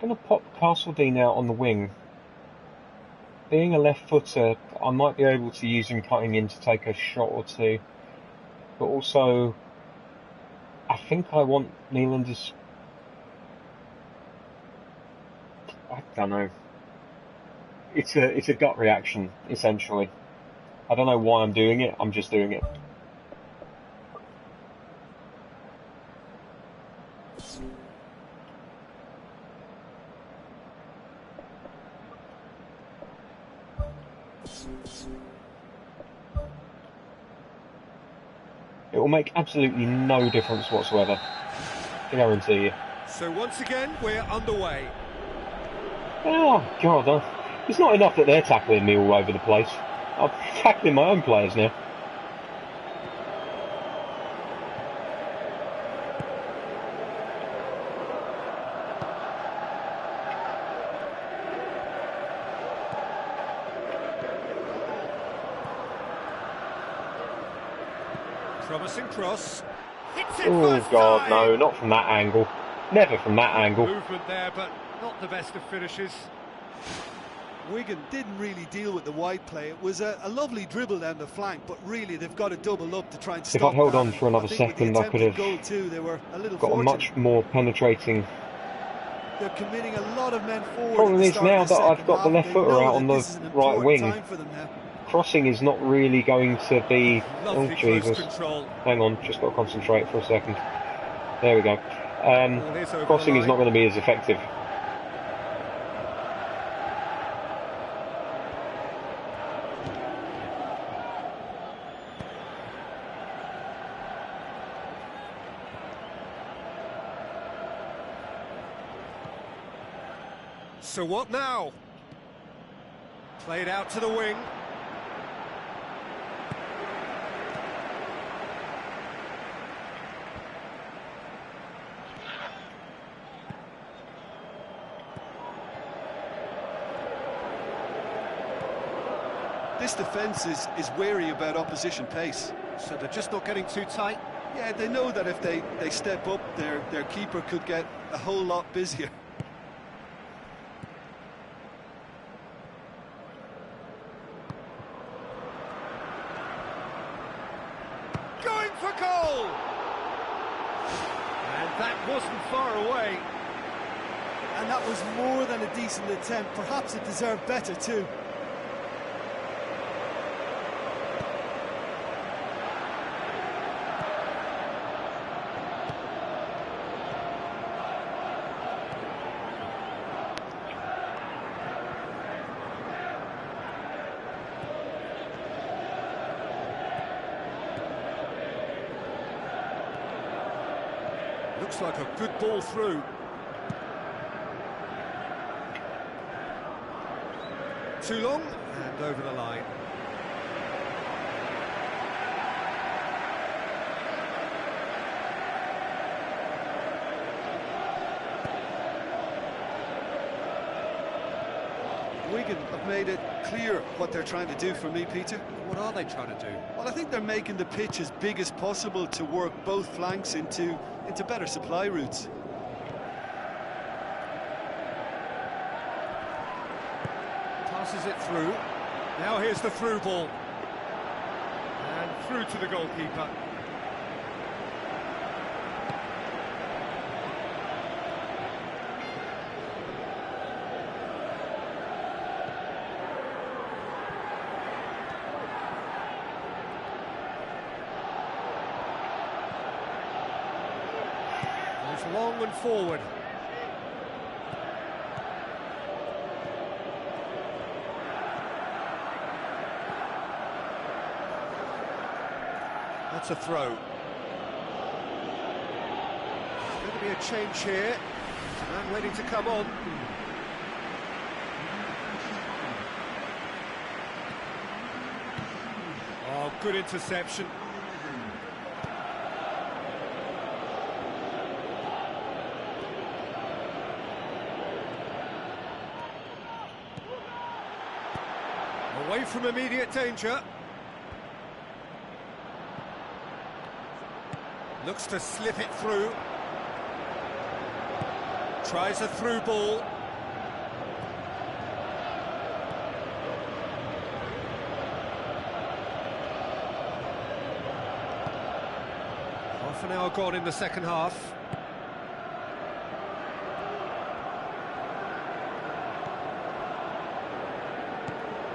I'm going to pop Castledine out on the wing. Being a left footer, I might be able to use him cutting in to take a shot or two. But also, I think I want Nylander's... I don't know. It's a gut reaction, essentially. I don't know why I'm doing it, I'm just doing it. It will make absolutely no difference whatsoever. I guarantee you. So once again, we're underway. Oh, God. It's not enough that they're tackling me all over the place. I'm tackling my own players now. Promising cross. Hits it Oh, first God, time. no, not from that angle. Never from that angle. Movement there, but not the best of finishes. Wigan didn't really deal with the wide play. It was a lovely dribble down the flank, but really they've got to double up to try and stop If I'd held that. on for another I think with the second, I could attempted have goal too, they were a little got a fortunate. much more penetrating. They're committing a lot of men forward. Problem at the is start now of the that I've second got the half, left they footer know out that on this the is an right important wing. time for them now. Crossing is not really going to be... Lovely Oh, close Jesus. control. Hang on, just got to concentrate for a second. There we go. Ball is over Crossing the is not line. going to be as effective. So what now? Played out to the wing. This defence is wary about opposition pace. So they're just not getting too tight. Yeah, they know that if they step up, their keeper could get a whole lot busier. Going for goal! And that wasn't far away. And that was more than a decent attempt. Perhaps it deserved better too. Looks like a good ball through. Too long, and over the line. Wigan have made it clear what they're trying to do for me, Peter. What are they trying to do? Well, I think they're making the pitch as big as possible to work both flanks into better supply routes. Passes it through. Now here's the through ball. And through to the goalkeeper. Goes long and forward. That's a throw. There's going to be a change here. Man waiting to come on. Oh, good interception. from immediate danger. Looks to slip it through. Tries a through ball. Half an hour gone in the second half.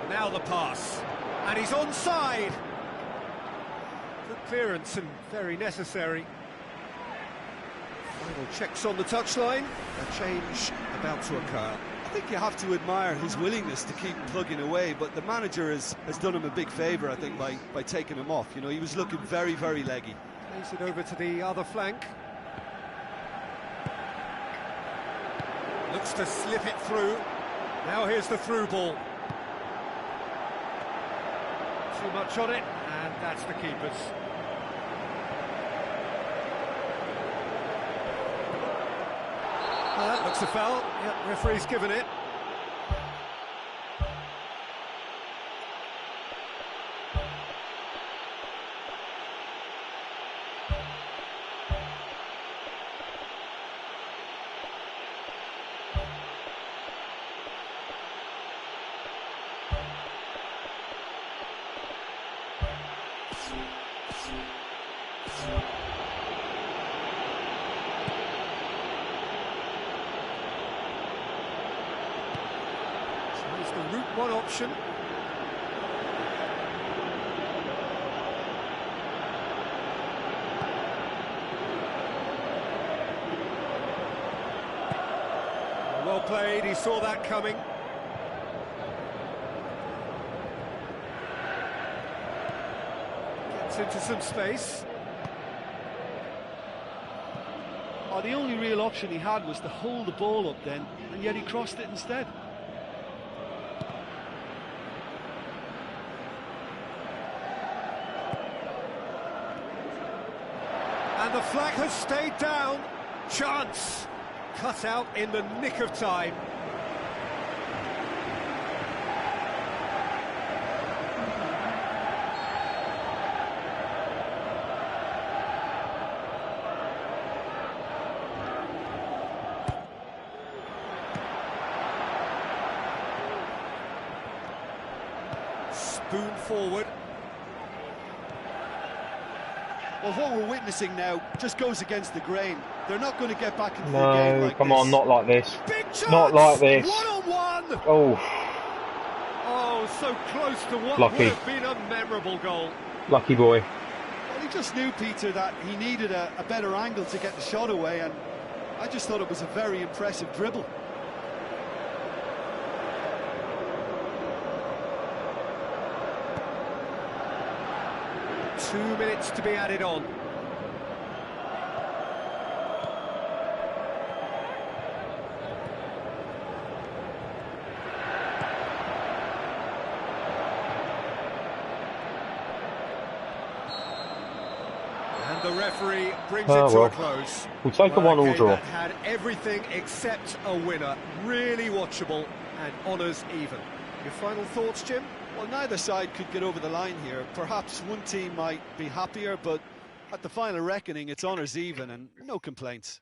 Now the pass, and he's onside. Good clearance and very necessary. Final checks on the touchline. A change about to occur. I think you have to admire his willingness to keep plugging away, but the manager has done him a big favour, I think, by taking him off. You know, he was looking very, very leggy. Plays it over to the other flank. Looks to slip it through. Now here's the through ball. Too much on it, and that's the keeper's. That looks a foul. Yep, referee's given it. The route one option. Well played, he saw that coming. Gets into some space. Oh, the only real option he had was to hold the ball up then, and yet he crossed it instead. And the flag has stayed down. Chance. Cut out in the nick of time. Spoon forward. Well, what we're witnessing now just goes against the grain. They're not going to get back into the game No, like come this. on, not like this. Big chance! Not like this. One-on-one! Oh, Oh, so close to what Lucky. would have been a memorable goal. lucky boy. Well, he just knew, Peter, that he needed a better angle to get the shot away, and I just thought it was a very impressive dribble. Two minutes to be added on. And the referee brings it to a close. We'll take a one-all draw. That had everything except a winner. Really watchable and honours even. Your final thoughts, Jim? Well, neither side could get over the line here. Perhaps one team might be happier, but at the final reckoning, it's honours even and no complaints.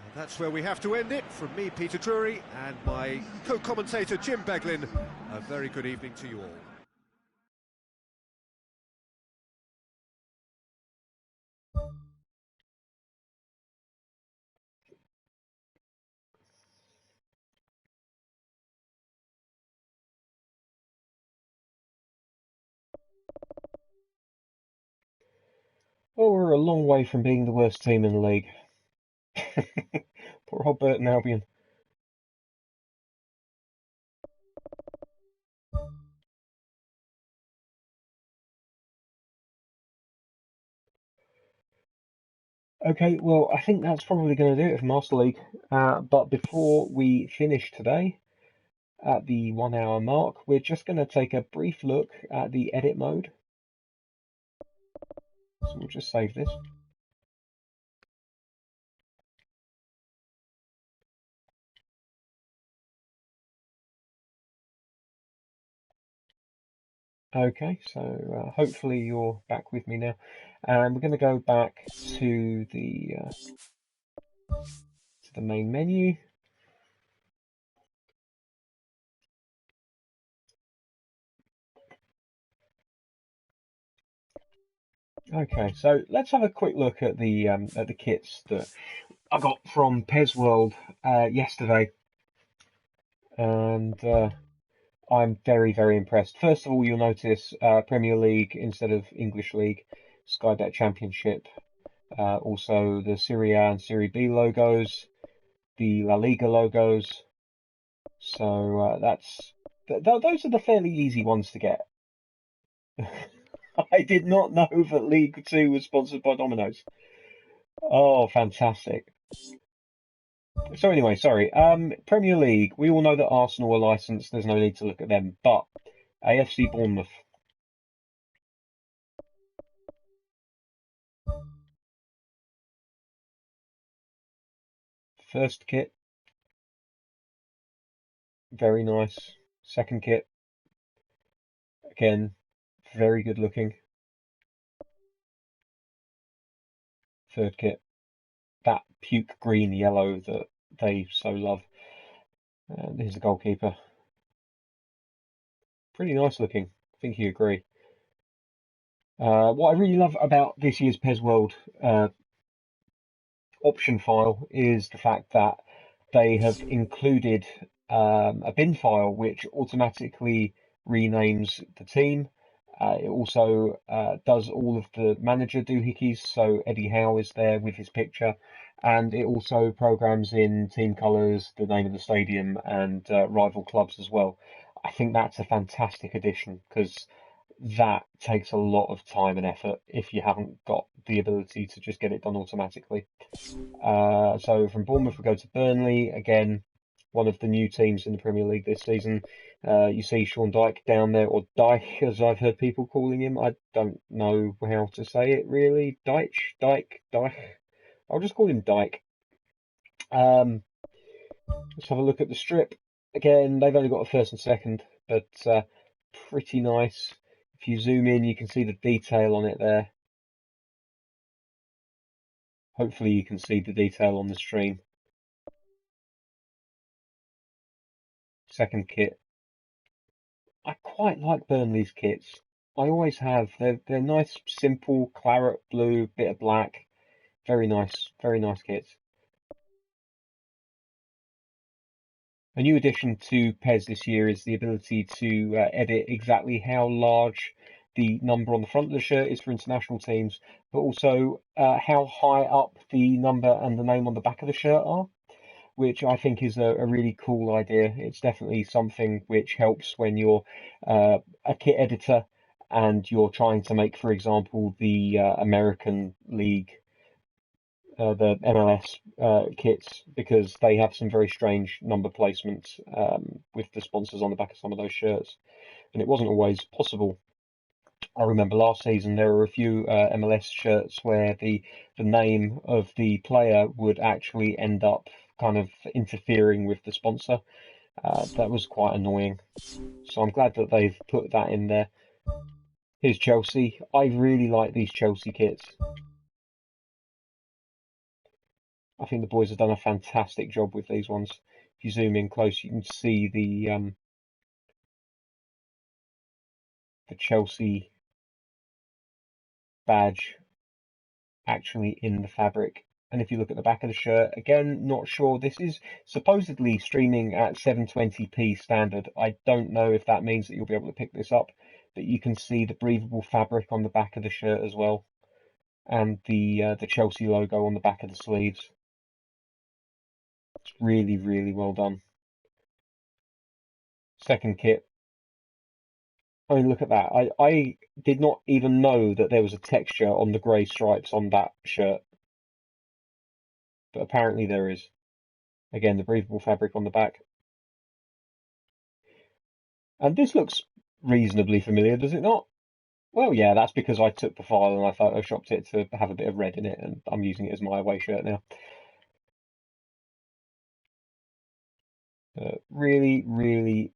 And that's where we have to end it. From me, Peter Drury, and my co-commentator, Jim Beglin, a very good evening to you all. Well, we're a long way from being the worst team in the league. Poor old Burton Albion. Okay, well, I think that's probably going to do it for Master League. But before we finish today, at the 1 hour mark, we're just going to take a brief look at the edit mode. So we'll just save this. Okay, so hopefully you're back with me now, and we're going to go back to the main menu. Okay, so let's have a quick look at the kits that I got from PES World yesterday, and I'm very, very impressed. First of all, you'll notice Premier League instead of English League, Sky Bet Championship, also the Serie A and Serie B logos, the La Liga logos. So those are the fairly easy ones to get. I did not know that League Two was sponsored by Domino's. Oh, fantastic. So anyway, sorry. Premier League. We all know that Arsenal are licensed. There's no need to look at them. But AFC Bournemouth. First kit, very nice. Second kit, again, very good looking. Third kit, that puke green yellow that they so love. Here's the goalkeeper. Pretty nice looking. I think you agree. What I really love about this year's PES World option file is the fact that they have included a bin file which automatically renames the team. It also does all of the manager doohickeys, so Eddie Howe is there with his picture, and it also programs in team colours, the name of the stadium, and rival clubs as well. I think that's a fantastic addition because that takes a lot of time and effort if you haven't got the ability to just get it done automatically. So from Bournemouth we go to Burnley, again, one of the new teams in the Premier League this season. You see Sean Dyche down there, or Dyche as I've heard people calling him. I don't know how to say it really. Dyche. I'll just call him Dyche. Let's have a look at the strip. Again, they've only got a first and second, but pretty nice. If you zoom in, you can see the detail on it there. Hopefully you can see the detail on the stream. Second kit. I quite like Burnley's kits. I always have. They're nice, simple, claret blue, bit of black. Very nice kits. A new addition to PES this year is the ability to edit exactly how large the number on the front of the shirt is for international teams, but also how high up the number and the name on the back of the shirt are, which I think is a really cool idea. It's definitely something which helps when you're a kit editor and you're trying to make, for example, the American League, the MLS kits, because they have some very strange number placements with the sponsors on the back of some of those shirts, and it wasn't always possible. I remember last season there were a few MLS shirts where the name of the player would actually end up kind of interfering with the sponsor. That was quite annoying. So I'm glad that they've put that in there. Here's Chelsea. I really like these Chelsea kits. I think the boys have done a fantastic job with these ones. If you zoom in close, you can see the Chelsea badge actually in the fabric. And if you look at the back of the shirt, again, not sure. This is supposedly streaming at 720p standard. I don't know if that means that you'll be able to pick this up, but you can see the breathable fabric on the back of the shirt as well, and the Chelsea logo on the back of the sleeves. It's really, really well done. Second kit. I mean, look at that. I did not even know that there was a texture on the grey stripes on that shirt, but apparently there is. Again, the breathable fabric on the back. And this looks reasonably familiar, does it not? Well, yeah, that's because I took the file and I photoshopped it to have a bit of red in it, and I'm using it as my away shirt now. Really, really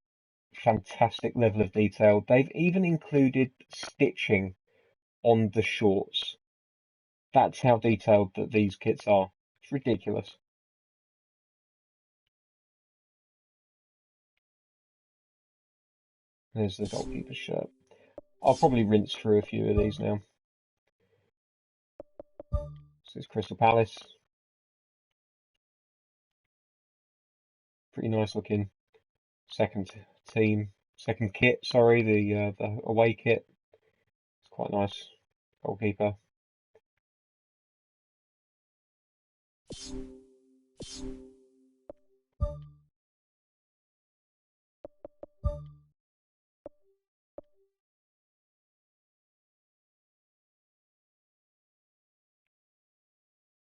fantastic level of detail. They've even included stitching on the shorts. That's how detailed that these kits are. It's ridiculous. There's the goalkeeper's shirt. I'll probably rinse through a few of these now. This is Crystal Palace. Pretty nice looking second kit, sorry, the away kit. It's quite nice. Goalkeeper.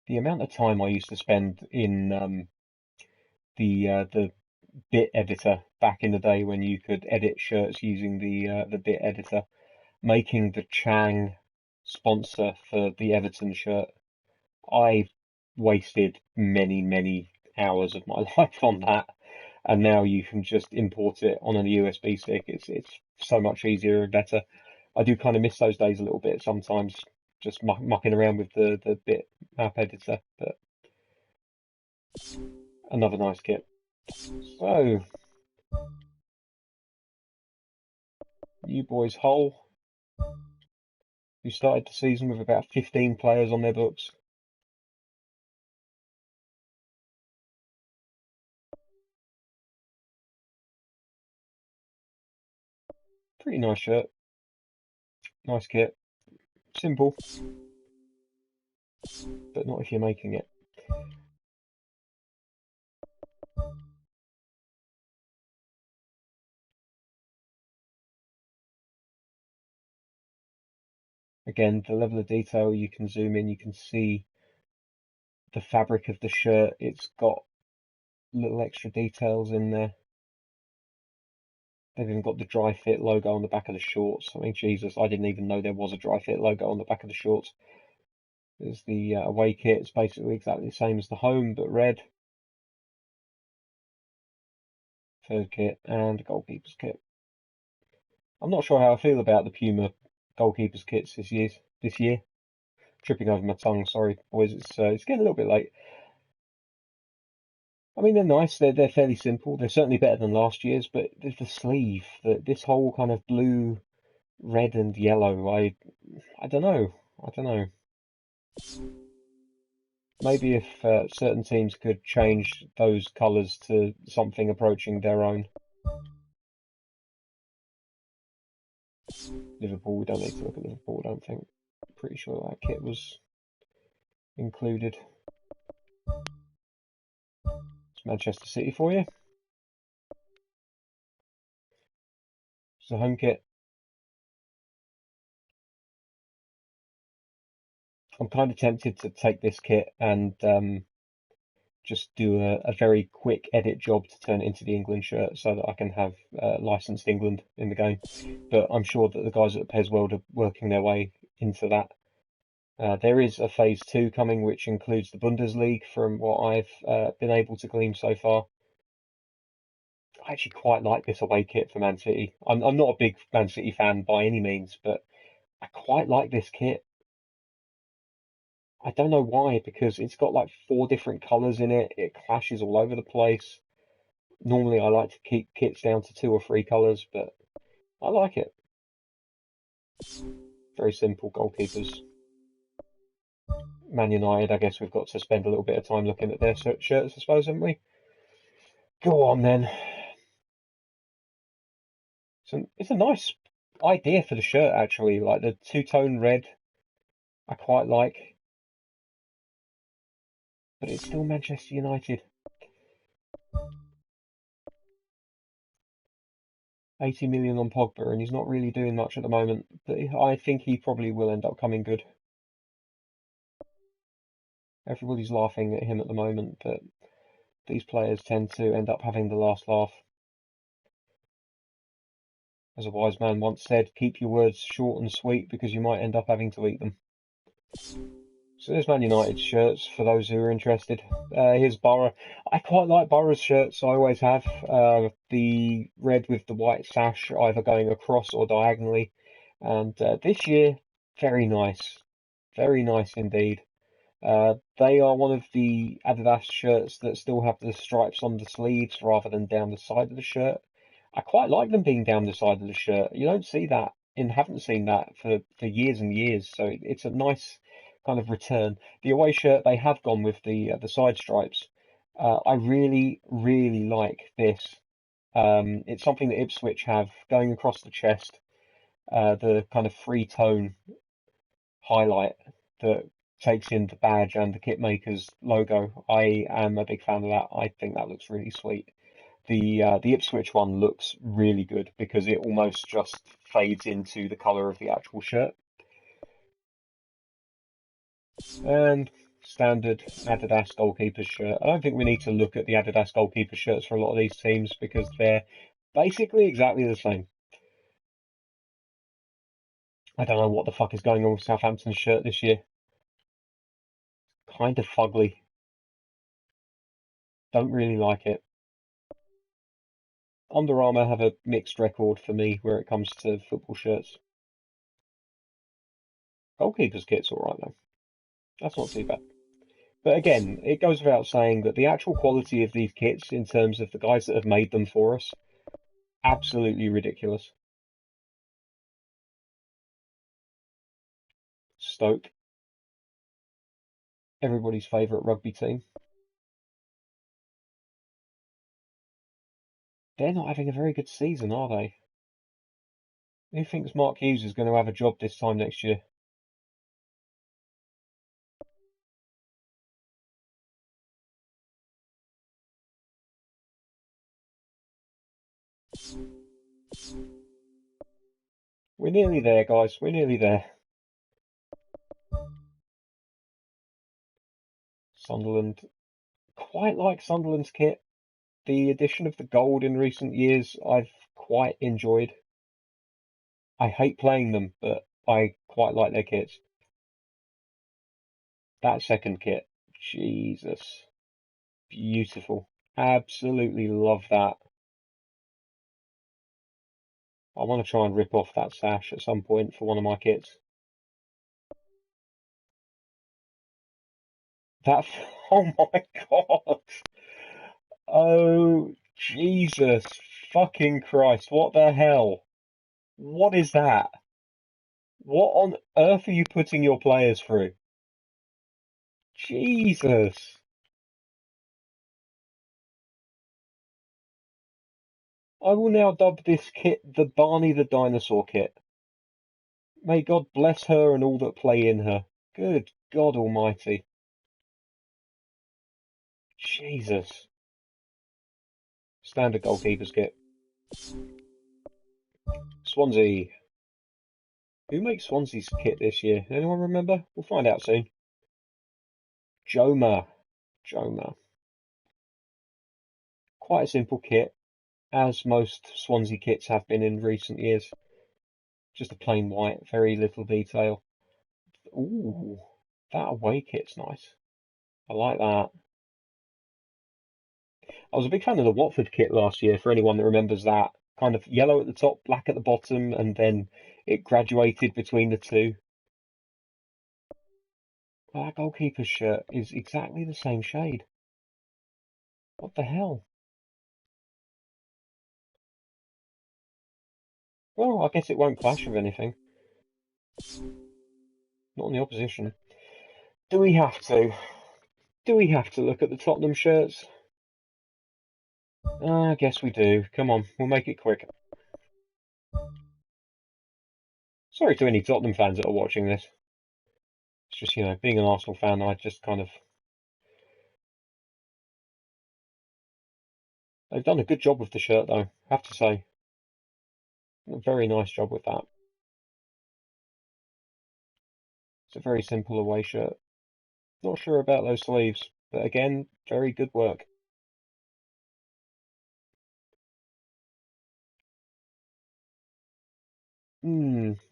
The amount of time I used to spend in the bit editor back in the day when you could edit shirts using the bit editor, making the Chang sponsor for the Everton shirt. I wasted many hours of my life on that, and now you can just import it on a USB stick. It's so much easier and better. I do kind of miss those days a little bit sometimes, just mucking around with the bit map editor, but another nice kit. So, you boys Hull, who started the season with about 15 players on their books. Pretty nice shirt. Nice kit. Simple. But not if you're making it. Again, the level of detail, you can zoom in, you can see the fabric of the shirt. It's got little extra details in there. They've even got the dry fit logo on the back of the shorts. I mean, Jesus, I didn't even know there was a dry fit logo on the back of the shorts. There's the away kit. It's basically exactly the same as the home, but red. Third kit and a goalkeeper's kit. I'm not sure how I feel about the Puma goalkeeper's kits this year. Tripping over my tongue, sorry boys, it's getting a little bit late. I mean, they're nice, they're fairly simple, they're certainly better than last year's, but the sleeve, this whole kind of blue, red and yellow, I don't know. Maybe if certain teams could change those colours to something approaching their own. Liverpool, we don't need to look at Liverpool, I don't think. Pretty sure that kit was included. It's Manchester City for you. It's the home kit. I'm kind of tempted to take this kit and just do a very quick edit job to turn it into the England shirt so that I can have licensed England in the game. But I'm sure that the guys at PES World are working their way into that. There is a phase 2 coming, which includes the Bundesliga, from what I've been able to glean so far. I actually quite like this away kit for Man City. I'm not a big Man City fan by any means, but I quite like this kit. I don't know why, because it's got like 4 different colours in it. It clashes all over the place. Normally I like to keep kits down to 2 or 3 colours, but I like it. Very simple goalkeepers. Man United, I guess we've got to spend a little bit of time looking at their shirts, I suppose, haven't we? Go on then. So it's a nice idea for the shirt, actually. Like the 2-tone red, I quite like. But it's still Manchester United. 80 million on Pogba, and he's not really doing much at the moment. But I think he probably will end up coming good. Everybody's laughing at him at the moment, but these players tend to end up having the last laugh. As a wise man once said, keep your words short and sweet because you might end up having to eat them. So there's Man United shirts for those who are interested. Here's Borough. I quite like Borough's shirts, I always have. The red with the white sash either going across or diagonally. And this year, very nice. Very nice indeed. They are one of the Adidas shirts that still have the stripes on the sleeves rather than down the side of the shirt. I quite like them being down the side of the shirt. You don't see that and haven't seen that for years and years, so it's a nice kind of return. The away shirt, they have gone with the side stripes. I really, really like this. It's something that Ipswich have going across the chest, the kind of free tone highlight that takes in the badge and the kit maker's logo. I am a big fan of that. I think that looks really sweet. The Ipswich one looks really good because it almost just fades into the colour of the actual shirt. And standard Adidas goalkeeper shirt. I don't think we need to look at the Adidas goalkeeper shirts for a lot of these teams because they're basically exactly the same. I don't know what the fuck is going on with Southampton's shirt this year. Kind of fugly. Don't really like it. Under Armour have a mixed record for me where it comes to football shirts. Goalkeeper's kit's alright though. That's not too bad. But again, it goes without saying that the actual quality of these kits in terms of the guys that have made them for us, absolutely ridiculous. Stoke, everybody's favourite rugby team. They're not having a very good season, are they? Who thinks Mark Hughes is going to have a job this time next year? We're nearly there, guys. We're nearly there. Sunderland. Quite like Sunderland's kit. The addition of the gold in recent years, I've quite enjoyed. I hate playing them, but I quite like their kits. That second kit, Jesus. Beautiful. Absolutely love that. I want to try and rip off that sash at some point for one of my kits. That, oh my God. Oh, Jesus fucking Christ. What the hell? What is that? What on earth are you putting your players through? Jesus. I will now dub this kit the Barney the Dinosaur kit. May God bless her and all that play in her. Good God Almighty. Jesus. Standard goalkeeper's kit. Swansea. Who makes Swansea's kit this year? Anyone remember? We'll find out soon. Joma. Joma. Quite a simple kit, as most Swansea kits have been in recent years. Just a plain white, very little detail. Ooh, that away kit's nice. I like that. I was a big fan of the Watford kit last year, for anyone that remembers that. Kind of yellow at the top, black at the bottom, and then it graduated between the two. Well, that goalkeeper's shirt is exactly the same shade. What the hell? Well, I guess it won't clash with anything. Not on the opposition. Do we have to? Do we have to look at the Tottenham shirts? I guess we do. Come on, we'll make it quick. Sorry to any Tottenham fans that are watching this. It's just, being an Arsenal fan, I just kind of... They've done a good job with the shirt, though, I have to say. A very nice job with that. It's a very simple away shirt. Not sure about those sleeves, but again, very good work.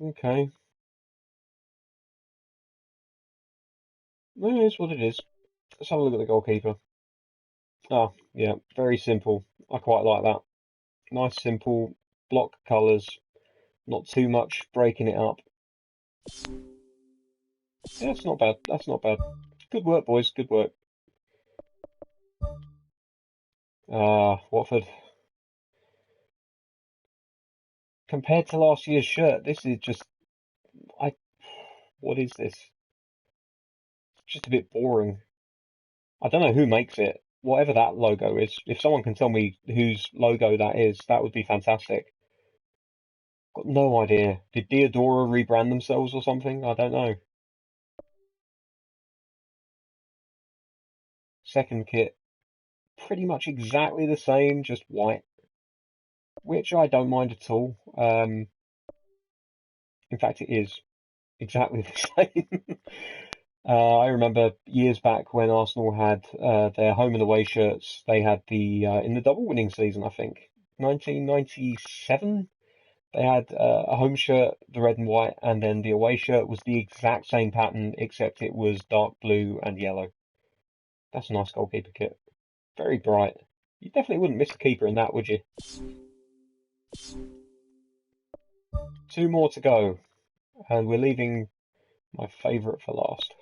Okay. It is what it is. Let's have a look at the goalkeeper. Ah, yeah, very simple. I quite like that. Nice, simple block colours. Not too much breaking it up. Yeah, that's not bad. That's not bad. Good work, boys. Good work. Watford. Compared to last year's shirt, this is just... What is this? It's just a bit boring. I don't know who makes it. Whatever that logo is. If someone can tell me whose logo that is, that would be fantastic. Got no idea. Did Diodora rebrand themselves or something? I don't know. Second kit, pretty much exactly the same, just white, which I don't mind at all. In fact, it is exactly the same. I remember years back when Arsenal had their home and away shirts. They had the in the double winning season, I think, 1997. They had a home shirt, the red and white, and then the away shirt was the exact same pattern, except it was dark blue and yellow. That's a nice goalkeeper kit. Very bright. You definitely wouldn't miss a keeper in that, would you? 2 more to go, and we're leaving my favourite for last.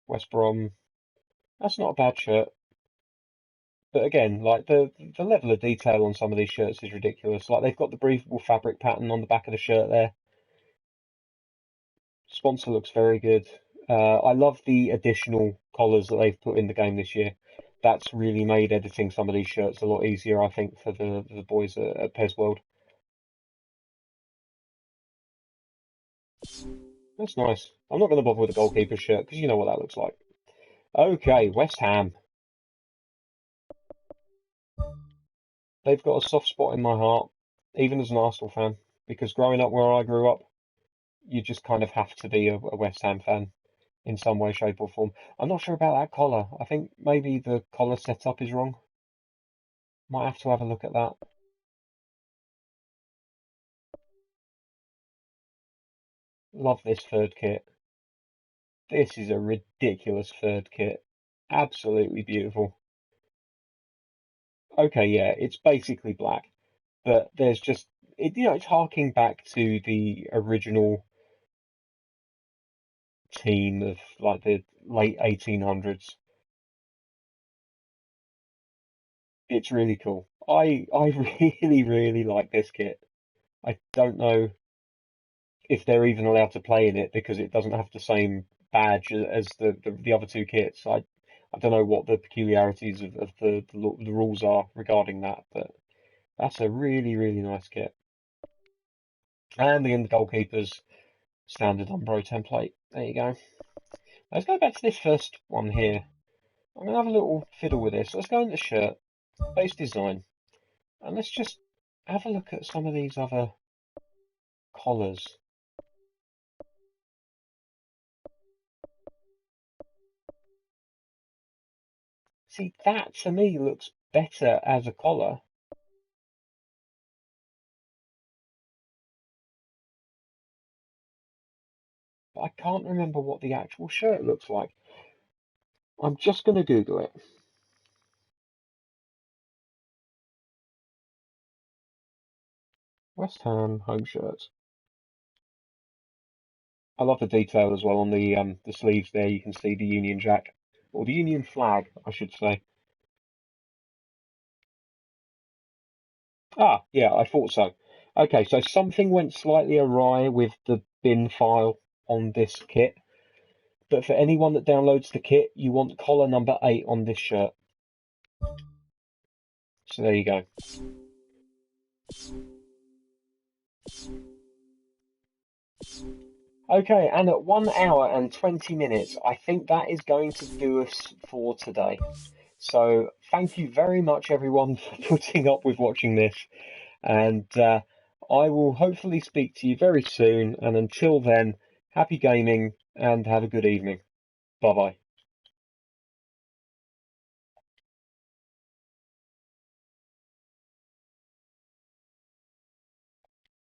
West Brom. That's not a bad shirt. But again, like the level of detail on some of these shirts is ridiculous. Like they've got the breathable fabric pattern on the back of the shirt there. Sponsor looks very good. I love the additional collars that they've put in the game this year. That's really made editing some of these shirts a lot easier, I think, for the boys at PES World. That's nice. I'm not going to bother with the goalkeeper shirt because you know what that looks like. Okay, West Ham. They've got a soft spot in my heart, even as an Arsenal fan, because growing up where I grew up, you just kind of have to be a West Ham fan in some way, shape, or form. I'm not sure about that collar. I think maybe the collar setup is wrong. Might have to have a look at that. Love this third kit. This is a ridiculous third kit. Absolutely beautiful. Okay, yeah, it's basically black, but there's just it's harking back to the original team of like the late 1800s. It's really cool. I really like this kit. I don't know if they're even allowed to play in it because it doesn't have the same badge as the other 2 kits. I don't know what the peculiarities of the rules are regarding that, but that's a really nice kit. And again, the goalkeeper's standard Umbro template. There you go. Let's go back to this first one here. I'm going to have a little fiddle with this. Let's go into shirt, base design, and let's just have a look at some of these other collars. See, that to me looks better as a collar. But I can't remember what the actual shirt looks like. I'm just going to Google it. West Ham home shirts. I love the detail as well on the sleeves there. You can see the Union Jack, or the Union flag, I should say. Ah, yeah, I thought so. Okay, so something went slightly awry with the bin file on this kit. But for anyone that downloads the kit, you want collar number 8 on this shirt. So there you go. Okay, and at 1 hour and 20 minutes, I think that is going to do us for today. So thank you very much, everyone, for putting up with watching this. And I will hopefully speak to you very soon. And until then, happy gaming and have a good evening. Bye-bye.